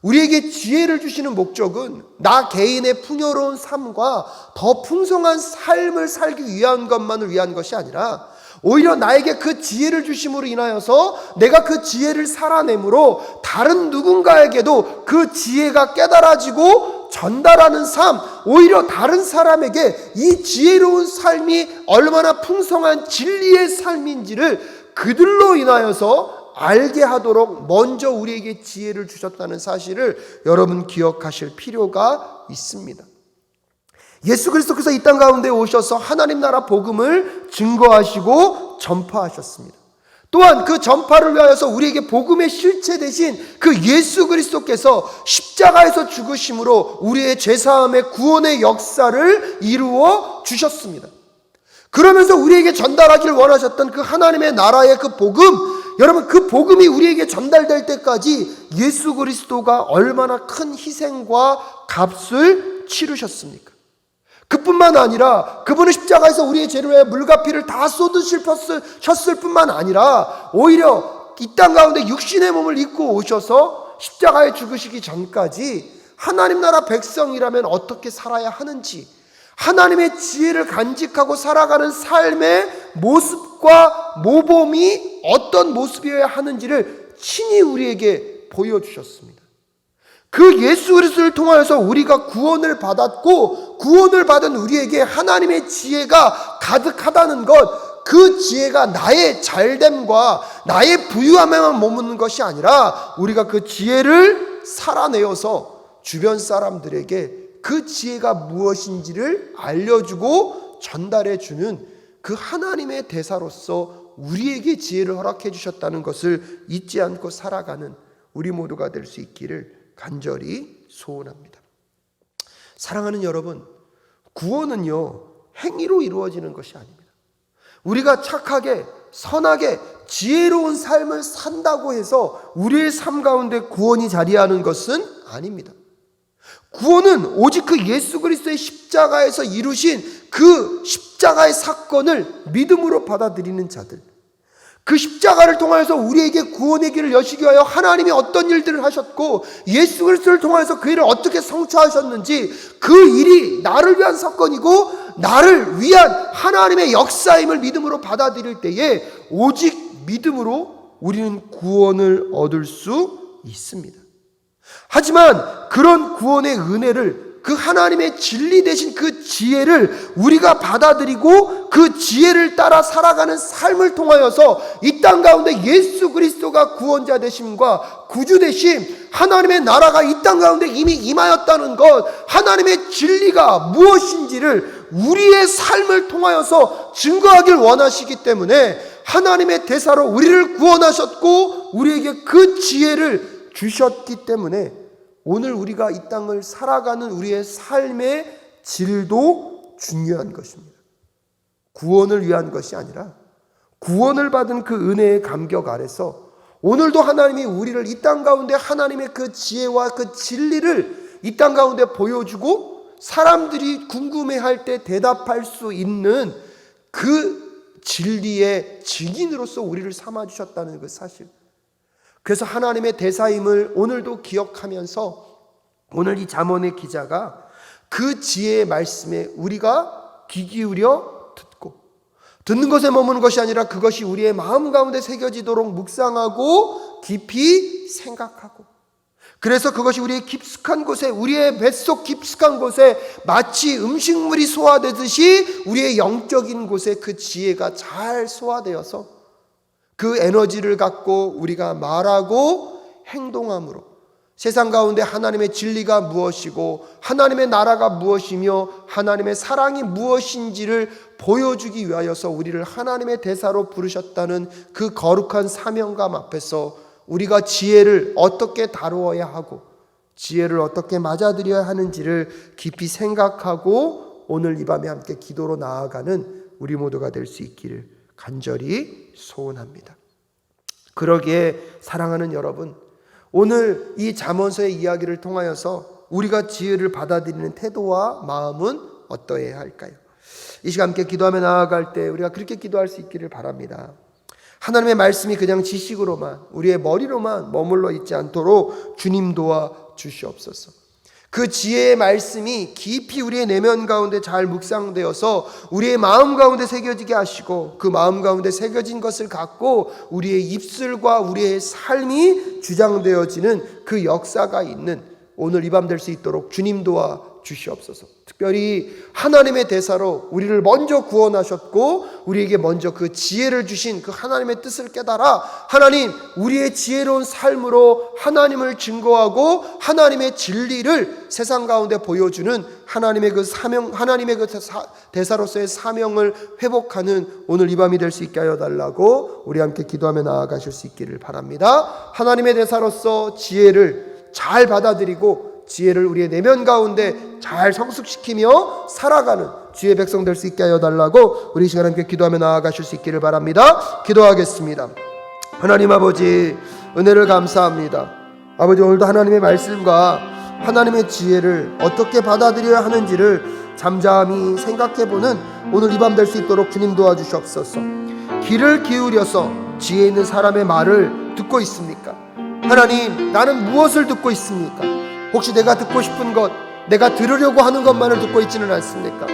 우리에게 지혜를 주시는 목적은 나 개인의 풍요로운 삶과 더 풍성한 삶을 살기 위한 것만을 위한 것이 아니라 오히려 나에게 그 지혜를 주심으로 인하여서 내가 그 지혜를 살아내므로 다른 누군가에게도 그 지혜가 깨달아지고 전달하는 삶, 오히려 다른 사람에게 이 지혜로운 삶이 얼마나 풍성한 진리의 삶인지를 그들로 인하여서 알게 하도록 먼저 우리에게 지혜를 주셨다는 사실을 여러분 기억하실 필요가 있습니다. 예수 그리스도께서 이 땅 가운데 오셔서 하나님 나라 복음을 증거하시고 전파하셨습니다. 또한 그 전파를 위하여서 우리에게 복음의 실체 되신 그 예수 그리스도께서 십자가에서 죽으심으로 우리의 죄사함의 구원의 역사를 이루어 주셨습니다. 그러면서 우리에게 전달하기를 원하셨던 그 하나님의 나라의 그 복음, 여러분 그 복음이 우리에게 전달될 때까지 예수 그리스도가 얼마나 큰 희생과 값을 치르셨습니까? 그뿐만 아니라 그분은 십자가에서 우리의 죄를 위해 물과 피를 다 쏟으셨을 뿐만 아니라 오히려 이 땅 가운데 육신의 몸을 입고 오셔서 십자가에 죽으시기 전까지 하나님 나라 백성이라면 어떻게 살아야 하는지, 하나님의 지혜를 간직하고 살아가는 삶의 모습과 모범이 어떤 모습이어야 하는지를 친히 우리에게 보여주셨습니다. 그 예수 그리스도를 통하여서 우리가 구원을 받았고 구원을 받은 우리에게 하나님의 지혜가 가득하다는 것, 그 지혜가 나의 잘됨과 나의 부유함에만 머무는 것이 아니라 우리가 그 지혜를 살아내어서 주변 사람들에게 그 지혜가 무엇인지를 알려주고 전달해주는 그 하나님의 대사로서 우리에게 지혜를 허락해 주셨다는 것을 잊지 않고 살아가는 우리 모두가 될 수 있기를 간절히 소원합니다. 사랑하는 여러분, 구원은요 행위로 이루어지는 것이 아닙니다. 우리가 착하게, 선하게, 지혜로운 삶을 산다고 해서 우리의 삶 가운데 구원이 자리하는 것은 아닙니다. 구원은 오직 그 예수 그리스도의 십자가에서 이루신 그 십자가의 사건을 믿음으로 받아들이는 자들, 그 십자가를 통하여서 우리에게 구원의 길을 여시기 위하여 하나님이 어떤 일들을 하셨고 예수 그리스도를 통하여서 그 일을 어떻게 성취하셨는지, 그 일이 나를 위한 사건이고 나를 위한 하나님의 역사임을 믿음으로 받아들일 때에 오직 믿음으로 우리는 구원을 얻을 수 있습니다. 하지만 그런 구원의 은혜를, 그 하나님의 진리 되신 그 지혜를 우리가 받아들이고 그 지혜를 따라 살아가는 삶을 통하여서 이 땅 가운데 예수 그리스도가 구원자 되심과 구주 되심, 하나님의 나라가 이 땅 가운데 이미 임하였다는 것, 하나님의 진리가 무엇인지를 우리의 삶을 통하여서 증거하길 원하시기 때문에 하나님의 대사로 우리를 구원하셨고 우리에게 그 지혜를 주셨기 때문에 오늘 우리가 이 땅을 살아가는 우리의 삶의 질도 중요한 것입니다. 구원을 위한 것이 아니라 구원을 받은 그 은혜의 감격 아래서 오늘도 하나님이 우리를 이 땅 가운데 하나님의 그 지혜와 그 진리를 이 땅 가운데 보여주고 사람들이 궁금해할 때 대답할 수 있는 그 진리의 증인으로서 우리를 삼아주셨다는 그 사실, 그래서 하나님의 대사임을 오늘도 기억하면서 오늘 이 잠언의 기자가 그 지혜의 말씀에 우리가 귀 기울여 듣는 것에 머무는 것이 아니라 그것이 우리의 마음 가운데 새겨지도록 묵상하고 깊이 생각하고, 그래서 그것이 우리의 깊숙한 곳에, 우리의 뱃속 깊숙한 곳에 마치 음식물이 소화되듯이 우리의 영적인 곳에 그 지혜가 잘 소화되어서 그 에너지를 갖고 우리가 말하고 행동함으로 세상 가운데 하나님의 진리가 무엇이고 하나님의 나라가 무엇이며 하나님의 사랑이 무엇인지를 보여주기 위하여서 우리를 하나님의 대사로 부르셨다는 그 거룩한 사명감 앞에서 우리가 지혜를 어떻게 다루어야 하고 지혜를 어떻게 맞아들여야 하는지를 깊이 생각하고 오늘 이 밤에 함께 기도로 나아가는 우리 모두가 될 수 있기를 간절히 소원합니다. 그러기에 사랑하는 여러분, 오늘 이 잠언서의 이야기를 통하여서 우리가 지혜를 받아들이는 태도와 마음은 어떠해야 할까요? 이 시간 함께 기도하며 나아갈 때 우리가 그렇게 기도할 수 있기를 바랍니다. 하나님의 말씀이 그냥 지식으로만, 우리의 머리로만 머물러 있지 않도록 주님 도와 주시옵소서. 그 지혜의 말씀이 깊이 우리의 내면 가운데 잘 묵상되어서 우리의 마음 가운데 새겨지게 하시고 그 마음 가운데 새겨진 것을 갖고 우리의 입술과 우리의 삶이 주장되어지는 그 역사가 있는 오늘 이 밤 될 수 있도록 주님 도와 주시옵소서. 특별히 하나님의 대사로 우리를 먼저 구원하셨고 우리에게 먼저 그 지혜를 주신 그 하나님의 뜻을 깨달아 하나님, 우리의 지혜로운 삶으로 하나님을 증거하고 하나님의 진리를 세상 가운데 보여주는 하나님의 그 사명, 하나님의 그 대사로서의 사명을 회복하는 오늘 이 밤이 될 수 있게 하여 달라고 우리 함께 기도하며 나아가실 수 있기를 바랍니다. 하나님의 대사로서 지혜를 잘 받아들이고 지혜를 우리의 내면 가운데 잘 성숙시키며 살아가는 주의 백성 될 수 있게 하여 달라고 우리 시간 함께 기도하며 나아가실 수 있기를 바랍니다. 기도하겠습니다. 하나님 아버지, 은혜를 감사합니다. 아버지, 오늘도 하나님의 말씀과 하나님의 지혜를 어떻게 받아들여야 하는지를 잠잠히 생각해보는 오늘 이 밤 될 수 있도록 주님 도와주시옵소서. 귀를 기울여서 지혜 있는 사람의 말을 듣고 있습니까? 하나님, 나는 무엇을 듣고 있습니까? 혹시 내가 듣고 싶은 것, 내가 들으려고 하는 것만을 듣고 있지는 않습니까?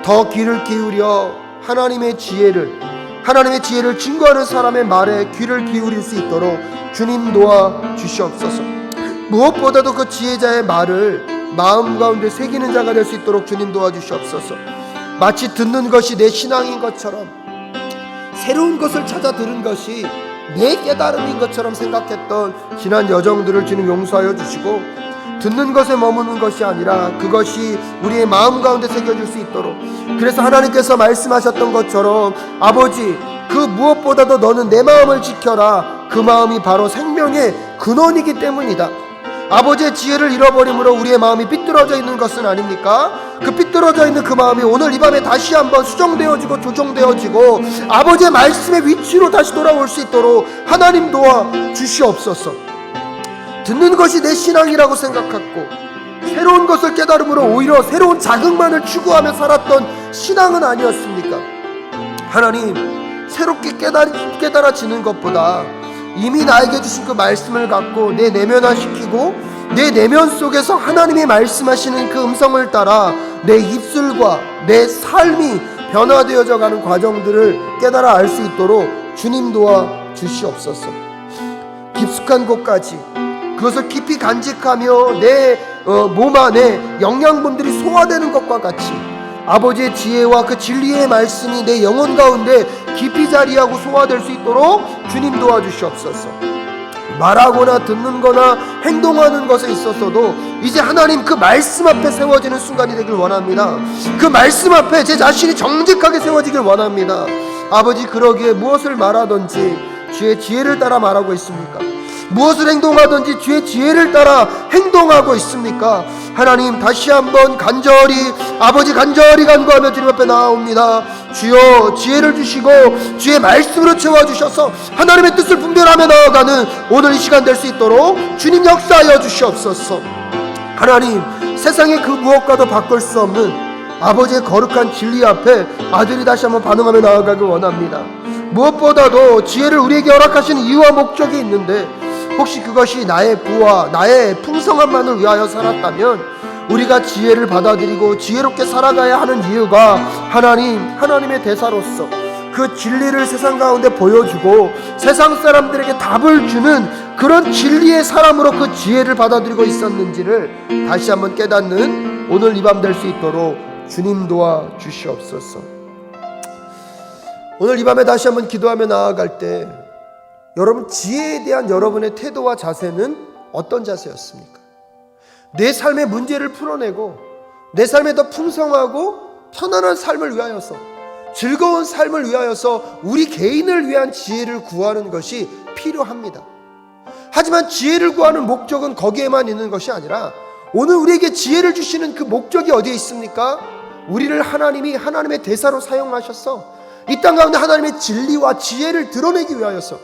더 귀를 기울여 하나님의 지혜를 증거하는 사람의 말에 귀를 기울일 수 있도록 주님 도와 주시옵소서. 무엇보다도 그 지혜자의 말을 마음 가운데 새기는 자가 될 수 있도록 주님 도와 주시옵소서. 마치 듣는 것이 내 신앙인 것처럼, 새로운 것을 찾아 들은 것이 내 깨달음인 것처럼 생각했던 지난 여정들을 주님 용서하여 주시고, 듣는 것에 머무는 것이 아니라 그것이 우리의 마음 가운데 새겨질 수 있도록, 그래서 하나님께서 말씀하셨던 것처럼 아버지, 그 무엇보다도 너는 내 마음을 지켜라. 그 마음이 바로 생명의 근원이기 때문이다. 아버지의 지혜를 잃어버림으로 우리의 마음이 삐뚤어져 있는 것은 아닙니까? 그 삐뚤어져 있는 그 마음이 오늘 이 밤에 다시 한번 수정되어지고 조정되어지고 아버지의 말씀의 위치로 다시 돌아올 수 있도록 하나님 도와 주시옵소서. 듣는 것이 내 신앙이라고 생각했고 새로운 것을 깨달음으로 오히려 새로운 자극만을 추구하며 살았던 신앙은 아니었습니까? 하나님, 새롭게 깨달아지는 것보다 이미 나에게 주신 그 말씀을 갖고 내 내면화시키고 내 내면 속에서 하나님이 말씀하시는 그 음성을 따라 내 입술과 내 삶이 변화되어져 가는 과정들을 깨달아 알 수 있도록 주님 도와 주시옵소서. 깊숙한 곳까지 그것을 깊이 간직하며 내 몸 안에 영양분들이 소화되는 것과 같이 아버지의 지혜와 그 진리의 말씀이 내 영혼 가운데 깊이 자리하고 소화될 수 있도록 주님 도와주시옵소서. 말하거나 듣는 거나 행동하는 것에 있어서도 이제 하나님 그 말씀 앞에 세워지는 순간이 되길 원합니다. 그 말씀 앞에 제 자신이 정직하게 세워지길 원합니다. 아버지, 그러기에 무엇을 말하든지 주의 지혜를 따라 말하고 있습니까? 무엇을 행동하든지 주의 지혜를 따라 행동하고 있습니까? 하나님, 다시 한번 간절히 아버지 간절히 간구하며 주님 앞에 나아옵니다. 주여, 지혜를 주시고 주의 말씀으로 채워주셔서 하나님의 뜻을 분별하며 나아가는 오늘 이 시간 될 수 있도록 주님 역사하여 주시옵소서. 하나님, 세상의 그 무엇과도 바꿀 수 없는 아버지의 거룩한 진리 앞에 아들이 다시 한번 반응하며 나아가길 원합니다. 무엇보다도 지혜를 우리에게 허락하시는 이유와 목적이 있는데 혹시 그것이 나의 부와 나의 풍성함만을 위하여 살았다면 우리가 지혜를 받아들이고 지혜롭게 살아가야 하는 이유가 하나님의 대사로서 그 진리를 세상 가운데 보여주고 세상 사람들에게 답을 주는 그런 진리의 사람으로 그 지혜를 받아들이고 있었는지를 다시 한번 깨닫는 오늘 이 밤 될 수 있도록 주님 도와 주시옵소서. 오늘 이 밤에 다시 한번 기도하며 나아갈 때 여러분, 지혜에 대한 여러분의 태도와 자세는 어떤 자세였습니까? 내 삶의 문제를 풀어내고 내 삶에 더 풍성하고 편안한 삶을 위하여서, 즐거운 삶을 위하여서 우리 개인을 위한 지혜를 구하는 것이 필요합니다. 하지만 지혜를 구하는 목적은 거기에만 있는 것이 아니라 오늘 우리에게 지혜를 주시는 그 목적이 어디에 있습니까? 우리를 하나님이 하나님의 대사로 사용하셔서 이 땅 가운데 하나님의 진리와 지혜를 드러내기 위하여서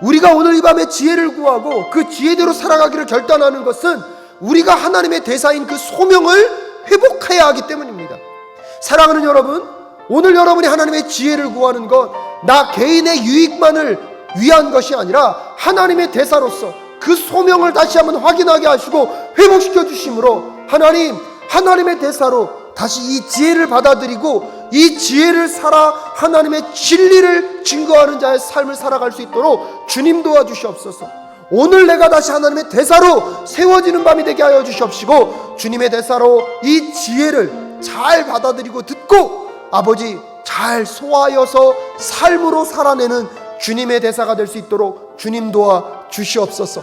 우리가 오늘 이 밤에 지혜를 구하고 그 지혜대로 살아가기를 결단하는 것은 우리가 하나님의 대사인 그 소명을 회복해야 하기 때문입니다. 사랑하는 여러분, 오늘 여러분이 하나님의 지혜를 구하는 것, 나 개인의 유익만을 위한 것이 아니라 하나님의 대사로서 그 소명을 다시 한번 확인하게 하시고 회복시켜 주심으로 하나님의 대사로 다시 이 지혜를 받아들이고 이 지혜를 살아 하나님의 진리를 증거하는 자의 삶을 살아갈 수 있도록 주님 도와주시옵소서. 오늘 내가 다시 하나님의 대사로 세워지는 밤이 되게 하여 주시옵시고 주님의 대사로 이 지혜를 잘 받아들이고 듣고 아버지 잘 소화하여서 삶으로 살아내는 주님의 대사가 될 수 있도록 주님 도와 주시옵소서.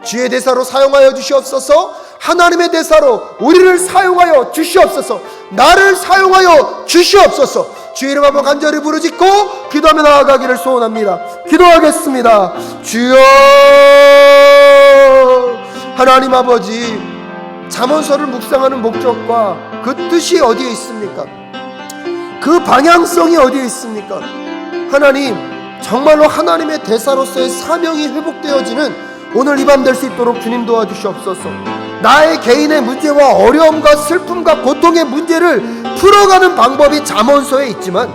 주의 대사로 사용하여 주시옵소서. 하나님의 대사로 우리를 사용하여 주시옵소서. 나를 사용하여 주시옵소서. 주의 이름 한번 간절히 부르짖고 기도하며 나아가기를 소원합니다. 기도하겠습니다. 주여, 하나님 아버지, 잠언서를 묵상하는 목적과 그 뜻이 어디에 있습니까? 그 방향성이 어디에 있습니까? 하나님, 정말로 하나님의 대사로서의 사명이 회복되어지는 오늘 이 밤 될 수 있도록 주님 도와주시옵소서. 나의 개인의 문제와 어려움과 슬픔과 고통의 문제를 풀어가는 방법이 잠언서에 있지만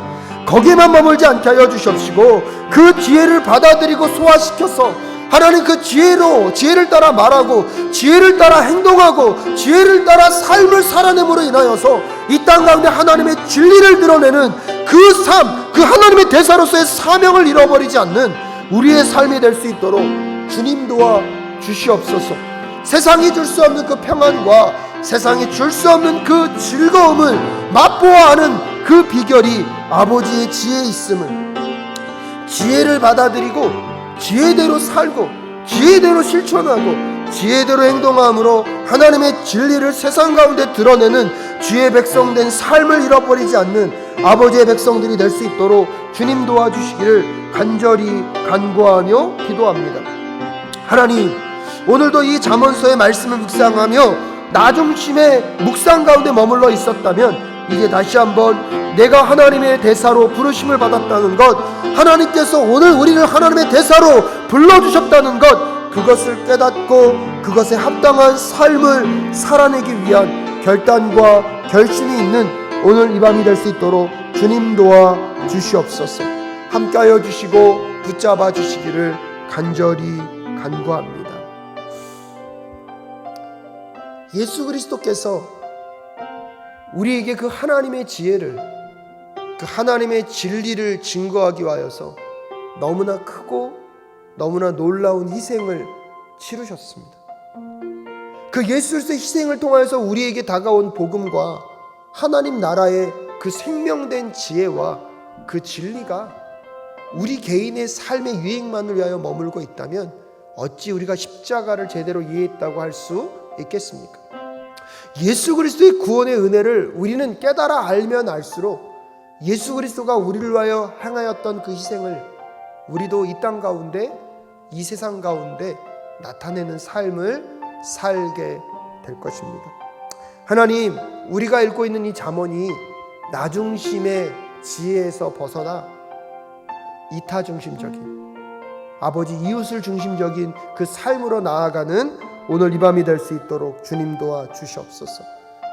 거기에만 머물지 않게 하여 주시옵시고 그 지혜를 받아들이고 소화시켜서 하나님 그 지혜를 따라 말하고 지혜를 따라 행동하고 지혜를 따라 삶을 살아냄으로 인하여서 이 땅 가운데 하나님의 진리를 드러내는 그 삶, 그 하나님의 대사로서의 사명을 잃어버리지 않는 우리의 삶이 될 수 있도록 주님 도와 주시옵소서. 세상이 줄 수 없는 그 평안과 세상이 줄 수 없는 그 즐거움을 맛보아 하는 그 비결이 아버지의 지혜에 있음을, 지혜를 받아들이고 지혜대로 살고 지혜대로 실천하고 지혜대로 행동함으로 하나님의 진리를 세상 가운데 드러내는 주의 백성된 삶을 잃어버리지 않는 아버지의 백성들이 될 수 있도록 주님 도와주시기를 간절히 간구하며 기도합니다. 하나님, 오늘도 이 잠언서의 말씀을 묵상하며 나 중심의 묵상 가운데 머물러 있었다면 이제 다시 한번 내가 하나님의 대사로 부르심을 받았다는 것, 하나님께서 오늘 우리를 하나님의 대사로 불러주셨다는 것, 그것을 깨닫고 그것에 합당한 삶을 살아내기 위한 결단과 결심이 있는 오늘 이 밤이 될 수 있도록 주님 도와 주시옵소서. 함께하여 주시고 붙잡아 주시기를 간절히 간구합니다. 예수 그리스도께서 우리에게 그 하나님의 지혜를, 그 하나님의 진리를 증거하기 위하여서 너무나 크고 너무나 놀라운 희생을 치르셨습니다. 그 예수 그리스도의 희생을 통하여서 우리에게 다가온 복음과 하나님 나라의 그 생명된 지혜와 그 진리가 우리 개인의 삶의 유익만을 위하여 머물고 있다면 어찌 우리가 십자가를 제대로 이해했다고 할 수 있겠습니까? 예수 그리스도의 구원의 은혜를 우리는 깨달아 알면 알수록 예수 그리스도가 우리를 위하여 행하였던 그 희생을 우리도 이 땅 가운데, 이 세상 가운데 나타내는 삶을 살게 될 것입니다. 하나님, 우리가 읽고 있는 이 잠언이 나 중심의 지혜에서 벗어나 이타 중심적인, 아버지 이웃을 중심적인 그 삶으로 나아가는 오늘 이 밤이 될 수 있도록 주님 도와 주시옵소서.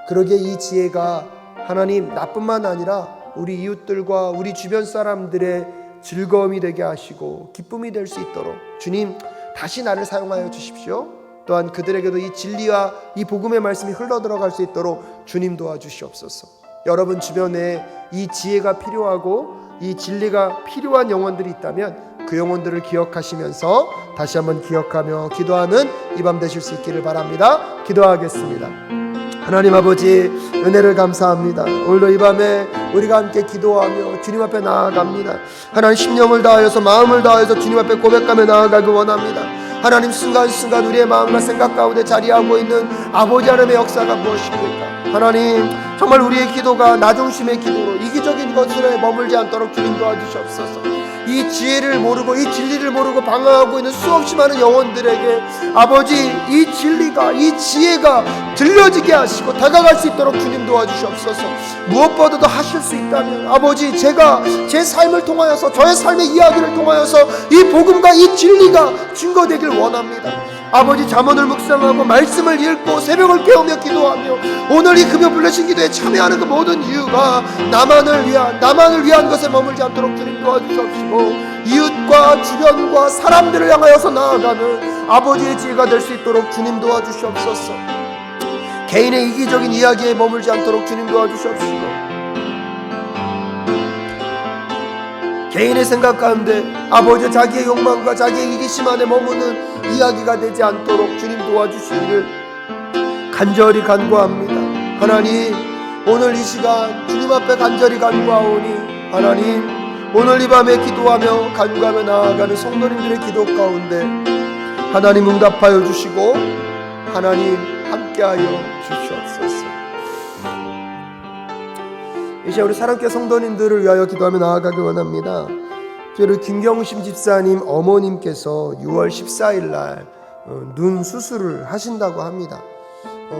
그러기에 이 지혜가 하나님 나뿐만 아니라 우리 이웃들과 우리 주변 사람들의 즐거움이 되게 하시고 기쁨이 될 수 있도록 주님 다시 나를 사용하여 주십시오. 또한 그들에게도 이 진리와 이 복음의 말씀이 흘러들어갈 수 있도록 주님 도와주시옵소서. 여러분 주변에 이 지혜가 필요하고 이 진리가 필요한 영혼들이 있다면 그 영혼들을 기억하시면서 다시 한번 기억하며 기도하는 이 밤 되실 수 있기를 바랍니다. 기도하겠습니다. 하나님 아버지, 은혜를 감사합니다. 오늘도 이 밤에 우리가 함께 기도하며 주님 앞에 나아갑니다. 하나님, 심령을 다하여서 마음을 다하여서 주님 앞에 고백하며 나아가기 원합니다. 하나님, 순간순간 우리의 마음과 생각 가운데 자리하고 있는 아버지 하나님의 역사가 무엇입니까? 하나님, 정말 우리의 기도가 나 중심의 기도로 이기적인 것들에 머물지 않도록 주님 도와주시옵소서. 이 지혜를 모르고 이 진리를 모르고 방황하고 있는 수없이 많은 영혼들에게 아버지, 이 진리가, 이 지혜가 들려지게 하시고 다가갈 수 있도록 주님 도와주시옵소서. 무엇보다도 하실 수 있다면 아버지, 제가 제 삶을 통하여서, 저의 삶의 이야기를 통하여서 이 복음과 이 진리가 증거되길 원합니다. 아버지, 잠언을 묵상하고 말씀을 읽고 새벽을 깨우며 기도하며 오늘 이 금요 불러신 기도에 참여하는 그 모든 이유가 나만을 위한 것에 머물지 않도록 주님 도와주시옵시고 이웃과 주변과 사람들을 향하여서 나아가는 아버지의 지혜가 될 수 있도록 주님 도와주시옵소서. 개인의 이기적인 이야기에 머물지 않도록 주님 도와주시옵시고 개인의 생각 가운데 아버지 자기의 욕망과 자기의 이기심 안에 머무는 이야기가 되지 않도록 주님 도와주시기를 간절히 간구합니다. 하나님, 오늘 이 시간 주님 앞에 간절히 간구하오니 하나님, 오늘 이 밤에 기도하며 간구하며 나아가는 성도님들의 기도 가운데 하나님 응답하여 주시고 하나님 함께하여 주시옵소서. 이제 우리 사랑교회 성도님들을 위하여 기도하며 나아가기 원합니다. 우리 김경심 집사님 어머님께서 6월 14일 날 눈 수술을 하신다고 합니다.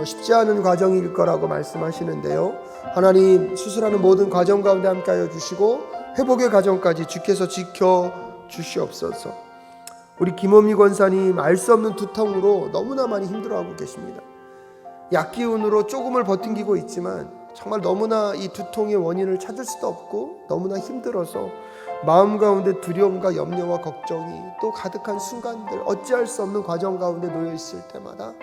쉽지 않은 과정일 거라고 말씀하시는데요. 하나님, 수술하는 모든 과정 가운데 함께하여 주시고 회복의 과정까지 주께서 지켜 주시옵소서. 우리 김원미 권사님 알 수 없는 두통으로 너무나 많이 힘들어하고 계십니다. 약기운으로 조금을 버팅기고 있지만 정말 너무나 이 두통의 원인을 찾을 수도 없고 너무나 힘들어서 마음 가운데 두려움과 염려와 걱정이 또 가득한 순간들, 어찌할 수 없는 과정 가운데 놓여 있을 때마다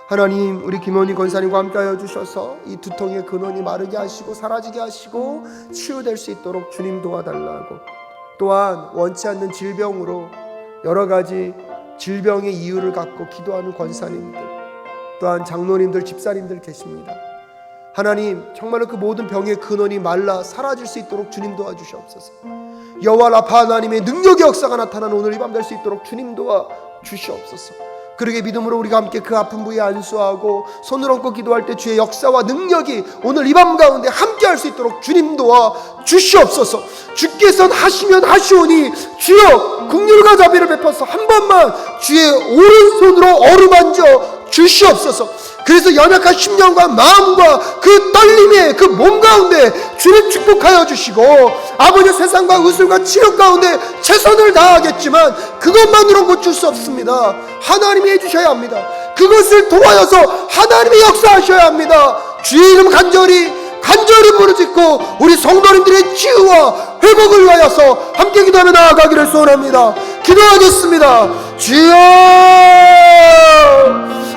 하나님, 우리 김원희 권사님과 함께하여 주셔서 이 두통의 근원이 마르게 하시고 사라지게 하시고 치유될 수 있도록 주님 도와달라고, 또한 원치 않는 질병으로 여러 가지 질병의 이유를 갖고 기도하는 권사님들, 또한 장로님들, 집사님들 계십니다. 하나님, 정말로 그 모든 병의 근원이 말라 사라질 수 있도록 주님 도와주시옵소서. 여호와 라파 하나님의 능력의 역사가 나타나는 오늘 이 밤 될 수 있도록 주님 도와주시옵소서. 그러게 믿음으로 우리가 함께 그 아픈 부위에 안수하고 손을 얹고 기도할 때 주의 역사와 능력이 오늘 이 밤 가운데 함께 할 수 있도록 주님 도와주시옵소서. 주께서는 하시면 하시오니 주여 긍휼과 자비를 베풀어서 한 번만 주의 오른손으로 어루만져 주시옵소서. 그래서 연약한 심령과 마음과 그 떨림의 그 몸 가운데 주를 축복하여 주시고, 아버지 세상과 의술과 치료 가운데 최선을 다하겠지만 그것만으로는 고칠 수 없습니다. 하나님이 해주셔야 합니다. 그것을 도와여서 하나님이 역사하셔야 합니다. 주의 이름 간절히 부르짖고 우리 성도님들의 치유와 회복을 위하여서 함께 기도하며 나아가기를 소원합니다. 기도하겠습니다. 주여,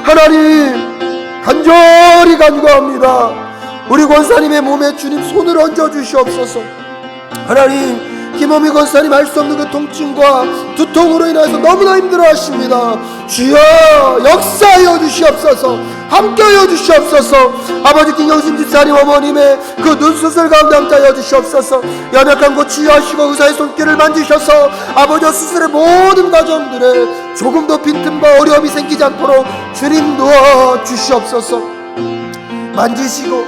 하나님 간절히 간구합니다. 우리 권사님의 몸에 주님 손을 얹어 주시옵소서. 하나님, 김어미 권사님 알 수 없는 그 통증과 두통으로 인해서 너무나 힘들어 하십니다. 주여, 역사하여 주시옵소서. 함께하여 주시옵소서. 아버지 김영심 집사님 어머님의 그 눈수술 가운데 함께하여 주시옵소서. 연약한 곳 치유하시고 의사의 손길을 만지셔서 아버지 수술의 모든 과정들에 조금 더 빈틈과 어려움이 생기지 않도록 주님 도와 주시옵소서. 만지시고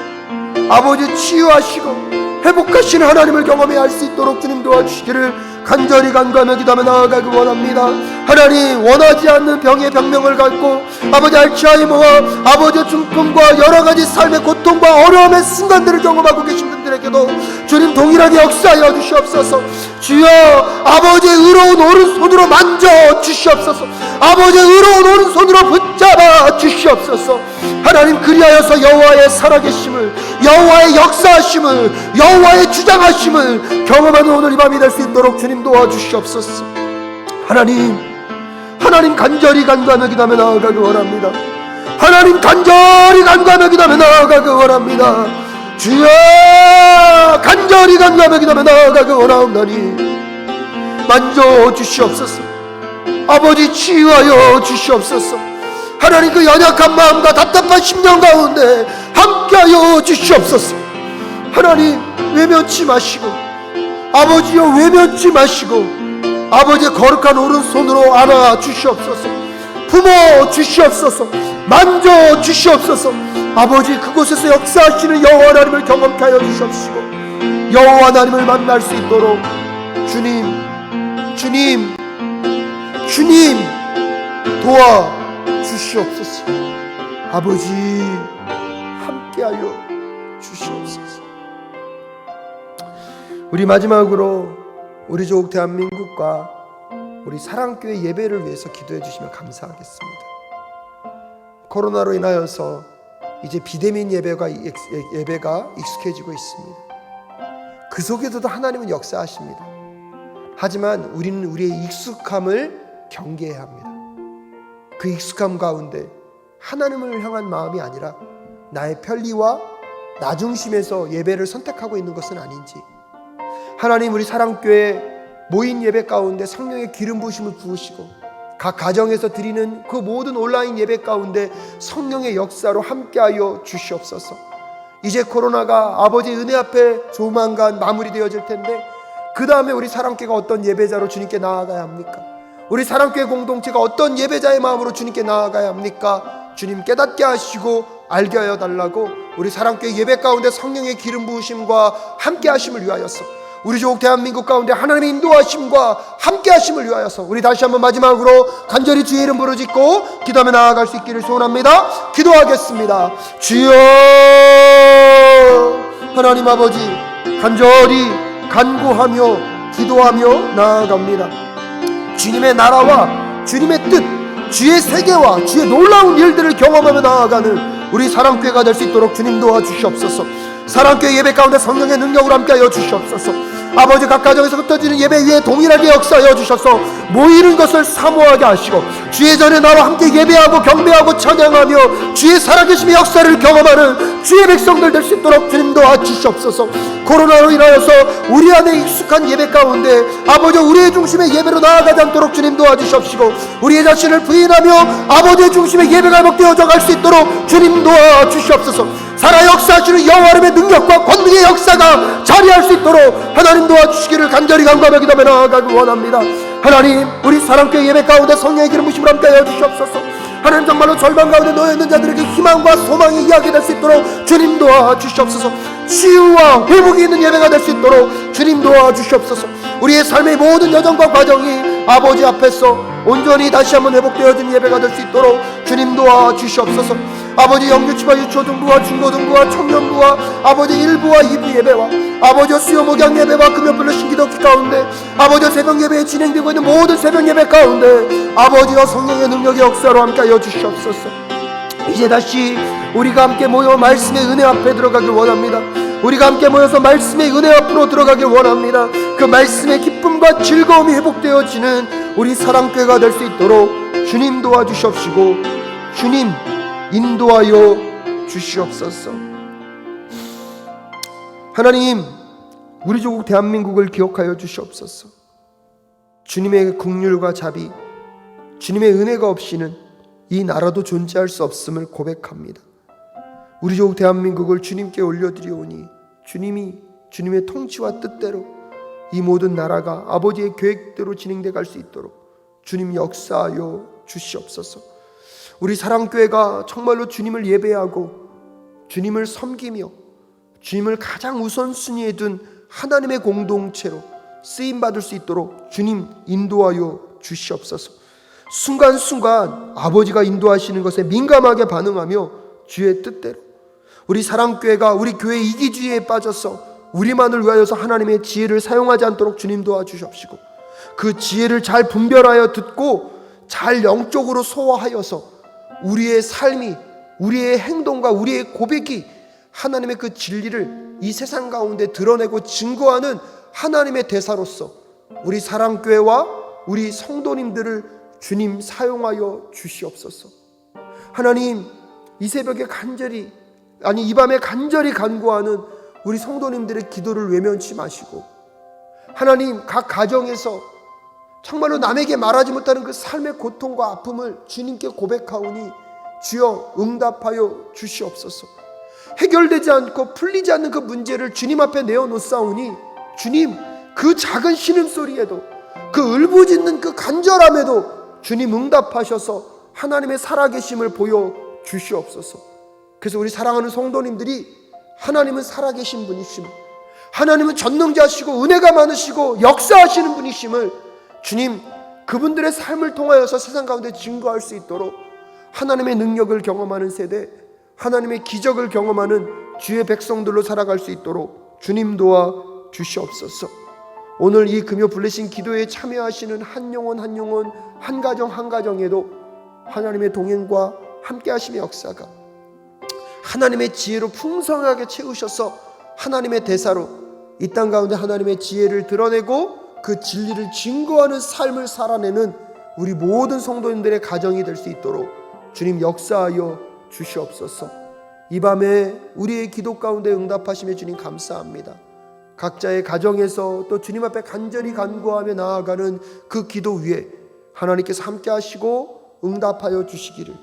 아버지 치유하시고 회복하시는 하나님을 경험해야 할 수 있도록 주님 도와주시기를 간절히 간구하며 기도하며 나아가기 원합니다. 하나님, 원하지 않는 병의 병명을 갖고 아버지 알츠하이머와 아버지 중풍과 여러가지 삶의 고통과 어려움의 순간들을 경험하고 계신 분들에게도 주님 동일하게 역사하여 주시옵소서. 주여, 아버지의 의로운 오른손으로 만져 주시옵소서. 아버지의 의로운 오른손으로 붙잡아 주시옵소서. 하나님, 그리하여서 여호와의 살아계심을, 여호와의 역사하심을, 여호와의 주장하심을 경험하는 오늘 이 밤이 될 수 있도록 주님 도와주시옵소서. 하나님 간절히 간구하며 기도하며 나아가기 원합니다. 하나님 간절히 간구하며 기도하며 나아가기 원합니다. 주여, 간절히 간구하며 기도하며 나아가기 원하옵나니 만져 주시옵소서. 아버지 치유하여 주시옵소서. 하나님, 그 연약한 마음과 답답한 심령 가운데 함께하여 주시옵소서. 하나님, 외면치 마시고 아버지여 외면치 마시고 아버지의 거룩한 오른손으로 안아 주시옵소서. 품어 주시옵소서. 만져 주시옵소서. 아버지, 그곳에서 역사하시는 여호와 하나님을 경험케 하여 주시옵시고 여호와 하나님을 만날 수 있도록 주님 도와 주시옵소서. 아버지, 함께하여 주시옵소서. 우리 마지막으로 우리 조국 대한민국과 우리 사랑교회 예배를 위해서 기도해 주시면 감사하겠습니다. 코로나로 인하여서 이제 비대면 예배가 익숙해지고 있습니다. 그 속에서도 하나님은 역사하십니다. 하지만 우리는 우리의 익숙함을 경계해야 합니다. 그 익숙함 가운데 하나님을 향한 마음이 아니라 나의 편리와 나 중심에서 예배를 선택하고 있는 것은 아닌지, 하나님, 우리 사랑교회 모인 예배 가운데 성령의 기름 부으심을 부으시고 각 가정에서 드리는 그 모든 온라인 예배 가운데 성령의 역사로 함께하여 주시옵소서. 이제 코로나가 아버지 은혜 앞에 조만간 마무리되어질 텐데 그 다음에 우리 사랑교회가 어떤 예배자로 주님께 나아가야 합니까? 우리 사랑교회 공동체가 어떤 예배자의 마음으로 주님께 나아가야 합니까? 주님 깨닫게 하시고 알게 하여 달라고 우리 사랑교회 예배 가운데 성령의 기름 부으심과 함께 하심을 위하여서 우리 조국 대한민국 가운데 하나님의 인도하심과 함께 하심을 위하여서 우리 다시 한번 마지막으로 간절히 주의 이름 부르짖고 기도하며 나아갈 수 있기를 소원합니다. 기도하겠습니다. 주여, 하나님 아버지, 간절히 간구하며 기도하며 나아갑니다. 주님의 나라와 주님의 뜻, 주의 세계와 주의 놀라운 일들을 경험하며 나아가는 우리 사랑교회가 될 수 있도록 주님 도와주시옵소서. 사랑교회 예배 가운데 성령의 능력으로 함께하여 주시옵소서. 아버지, 각 가정에서 흩어지는 예배 위에 동일하게 역사하여 주셔서 모이는 것을 사모하게 하시고 주의 전에 나와 함께 예배하고 경배하고 찬양하며 주의 살아계심의 역사를 경험하는 주의 백성들 될 수 있도록 주님 도와주시옵소서. 코로나로 인하여서 우리 안에 익숙한 예배 가운데 아버지 우리의 중심의 예배로 나아가지 않도록 주님 도와주시옵시고 우리의 자신을 부인하며 아버지의 중심의 예배가 회복되어져 갈 수 있도록 주님 도와주시옵소서. 살아 역사하시는 여호와의 능력과 권능의 역사가 자리할 수 있도록 하나님 도와주시기를 간절히 간구하며 기도하며 나아가기 원합니다. 하나님, 우리 사랑교회 예배 가운데 성령의 기름 부으심을 함께하여 주시옵소서. 하나님, 정말로 절망 가운데 놓여 있는 자들에게 희망과 소망이 이야기 될 수 있도록 주님 도와주시옵소서. 치유와 회복이 있는 예배가 될 수 있도록 주님 도와주시옵소서. 우리의 삶의 모든 여정과 과정이 아버지 앞에서 온전히 다시 한번 회복되어진 예배가 될 수 있도록 주님 도와주시옵소서. 아버지 영유치와 유초등부와 중고등부와 청년부와 아버지 1부와 2부 예배와 아버지 수요 목양 예배와 금요 불러신 기도기 가운데 아버지 새벽 예배에 진행되고 있는 모든 새벽 예배 가운데 아버지와 성령의 능력의 역사로 함께하여 주시옵소서. 이제 다시 우리가 함께 모여 말씀의 은혜 앞에 들어가길 원합니다. 우리가 함께 모여서 말씀의 은혜 앞으로 들어가길 원합니다. 그 말씀의 기쁨과 즐거움이 회복되어지는 우리 사랑교회가 될 수 있도록 주님 도와주시옵시고 주님 인도하여 주시옵소서. 하나님, 우리 조국 대한민국을 기억하여 주시옵소서. 주님의 긍휼과 자비, 주님의 은혜가 없이는 이 나라도 존재할 수 없음을 고백합니다. 우리 조국 대한민국을 주님께 올려드리오니 주님이 주님의 통치와 뜻대로 이 모든 나라가 아버지의 계획대로 진행돼 갈 수 있도록 주님 역사하여 주시옵소서. 우리 사랑교회가 정말로 주님을 예배하고 주님을 섬기며 주님을 가장 우선순위에 둔 하나님의 공동체로 쓰임받을 수 있도록 주님 인도하여 주시옵소서. 순간순간 아버지가 인도하시는 것에 민감하게 반응하며 주의 뜻대로 우리 사랑교회가 우리 교회 이기주의에 빠져서 우리만을 위하여서 하나님의 지혜를 사용하지 않도록 주님 도와주시옵시고 그 지혜를 잘 분별하여 듣고 잘 영적으로 소화하여서 우리의 삶이 우리의 행동과 우리의 고백이 하나님의 그 진리를 이 세상 가운데 드러내고 증거하는 하나님의 대사로서 우리 사랑교회와 우리 성도님들을 주님 사용하여 주시옵소서. 하나님, 이 새벽에 이 밤에 간절히 간구하는 우리 성도님들의 기도를 외면치 마시고 하나님, 각 가정에서 정말로 남에게 말하지 못하는 그 삶의 고통과 아픔을 주님께 고백하오니 주여 응답하여 주시옵소서. 해결되지 않고 풀리지 않는 그 문제를 주님 앞에 내어놓사오니 주님, 그 작은 신음소리에도 그 울부짖는 그 간절함에도 주님 응답하셔서 하나님의 살아계심을 보여주시옵소서. 그래서 우리 사랑하는 성도님들이 하나님은 살아계신 분이심을, 하나님은 전능자시고 은혜가 많으시고 역사하시는 분이심을 주님 그분들의 삶을 통하여서 세상 가운데 증거할 수 있도록 하나님의 능력을 경험하는 세대, 하나님의 기적을 경험하는 주의 백성들로 살아갈 수 있도록 주님 도와 주시옵소서. 오늘 이 금요 블레싱 기도에 참여하시는 한 영혼 한 영혼, 한 가정 한 가정에도 하나님의 동행과 함께 하심의 역사가 하나님의 지혜로 풍성하게 채우셔서 하나님의 대사로 이 땅 가운데 하나님의 지혜를 드러내고 그 진리를 증거하는 삶을 살아내는 우리 모든 성도님들의 가정이 될 수 있도록 주님 역사하여 주시옵소서. 이 밤에 우리의 기도 가운데 응답하심에 주님 감사합니다. 각자의 가정에서 또 주님 앞에 간절히 간구하며 나아가는 그 기도 위에 하나님께서 함께 하시고 응답하여 주시기를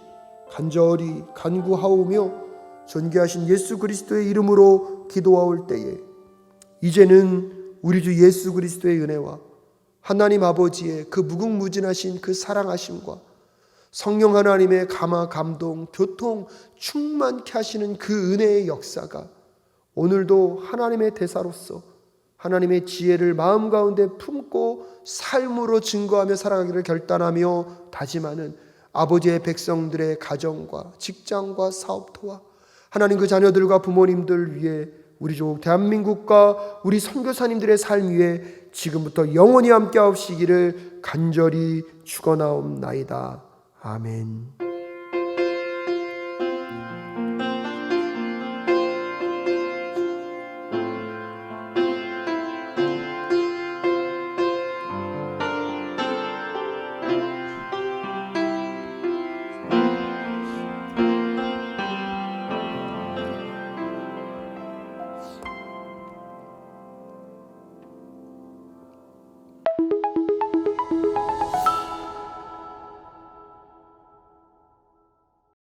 간절히 간구하오며 존귀하신 예수 그리스도의 이름으로 기도하올 때에 이제는 우리 주 예수 그리스도의 은혜와 하나님 아버지의 그 무궁무진하신 그 사랑하심과 성령 하나님의 감화 감동 교통 충만케 하시는 그 은혜의 역사가 오늘도 하나님의 대사로서 하나님의 지혜를 마음 가운데 품고 삶으로 증거하며 살아가기를 결단하며 다짐하는 아버지의 백성들의 가정과 직장과 사업터와 하나님 그 자녀들과 부모님들 위해 우리 조국 대한민국과 우리 선교사님들의 삶 위에 지금부터 영원히 함께 하시기를 간절히 축원하옵나이다. 아멘.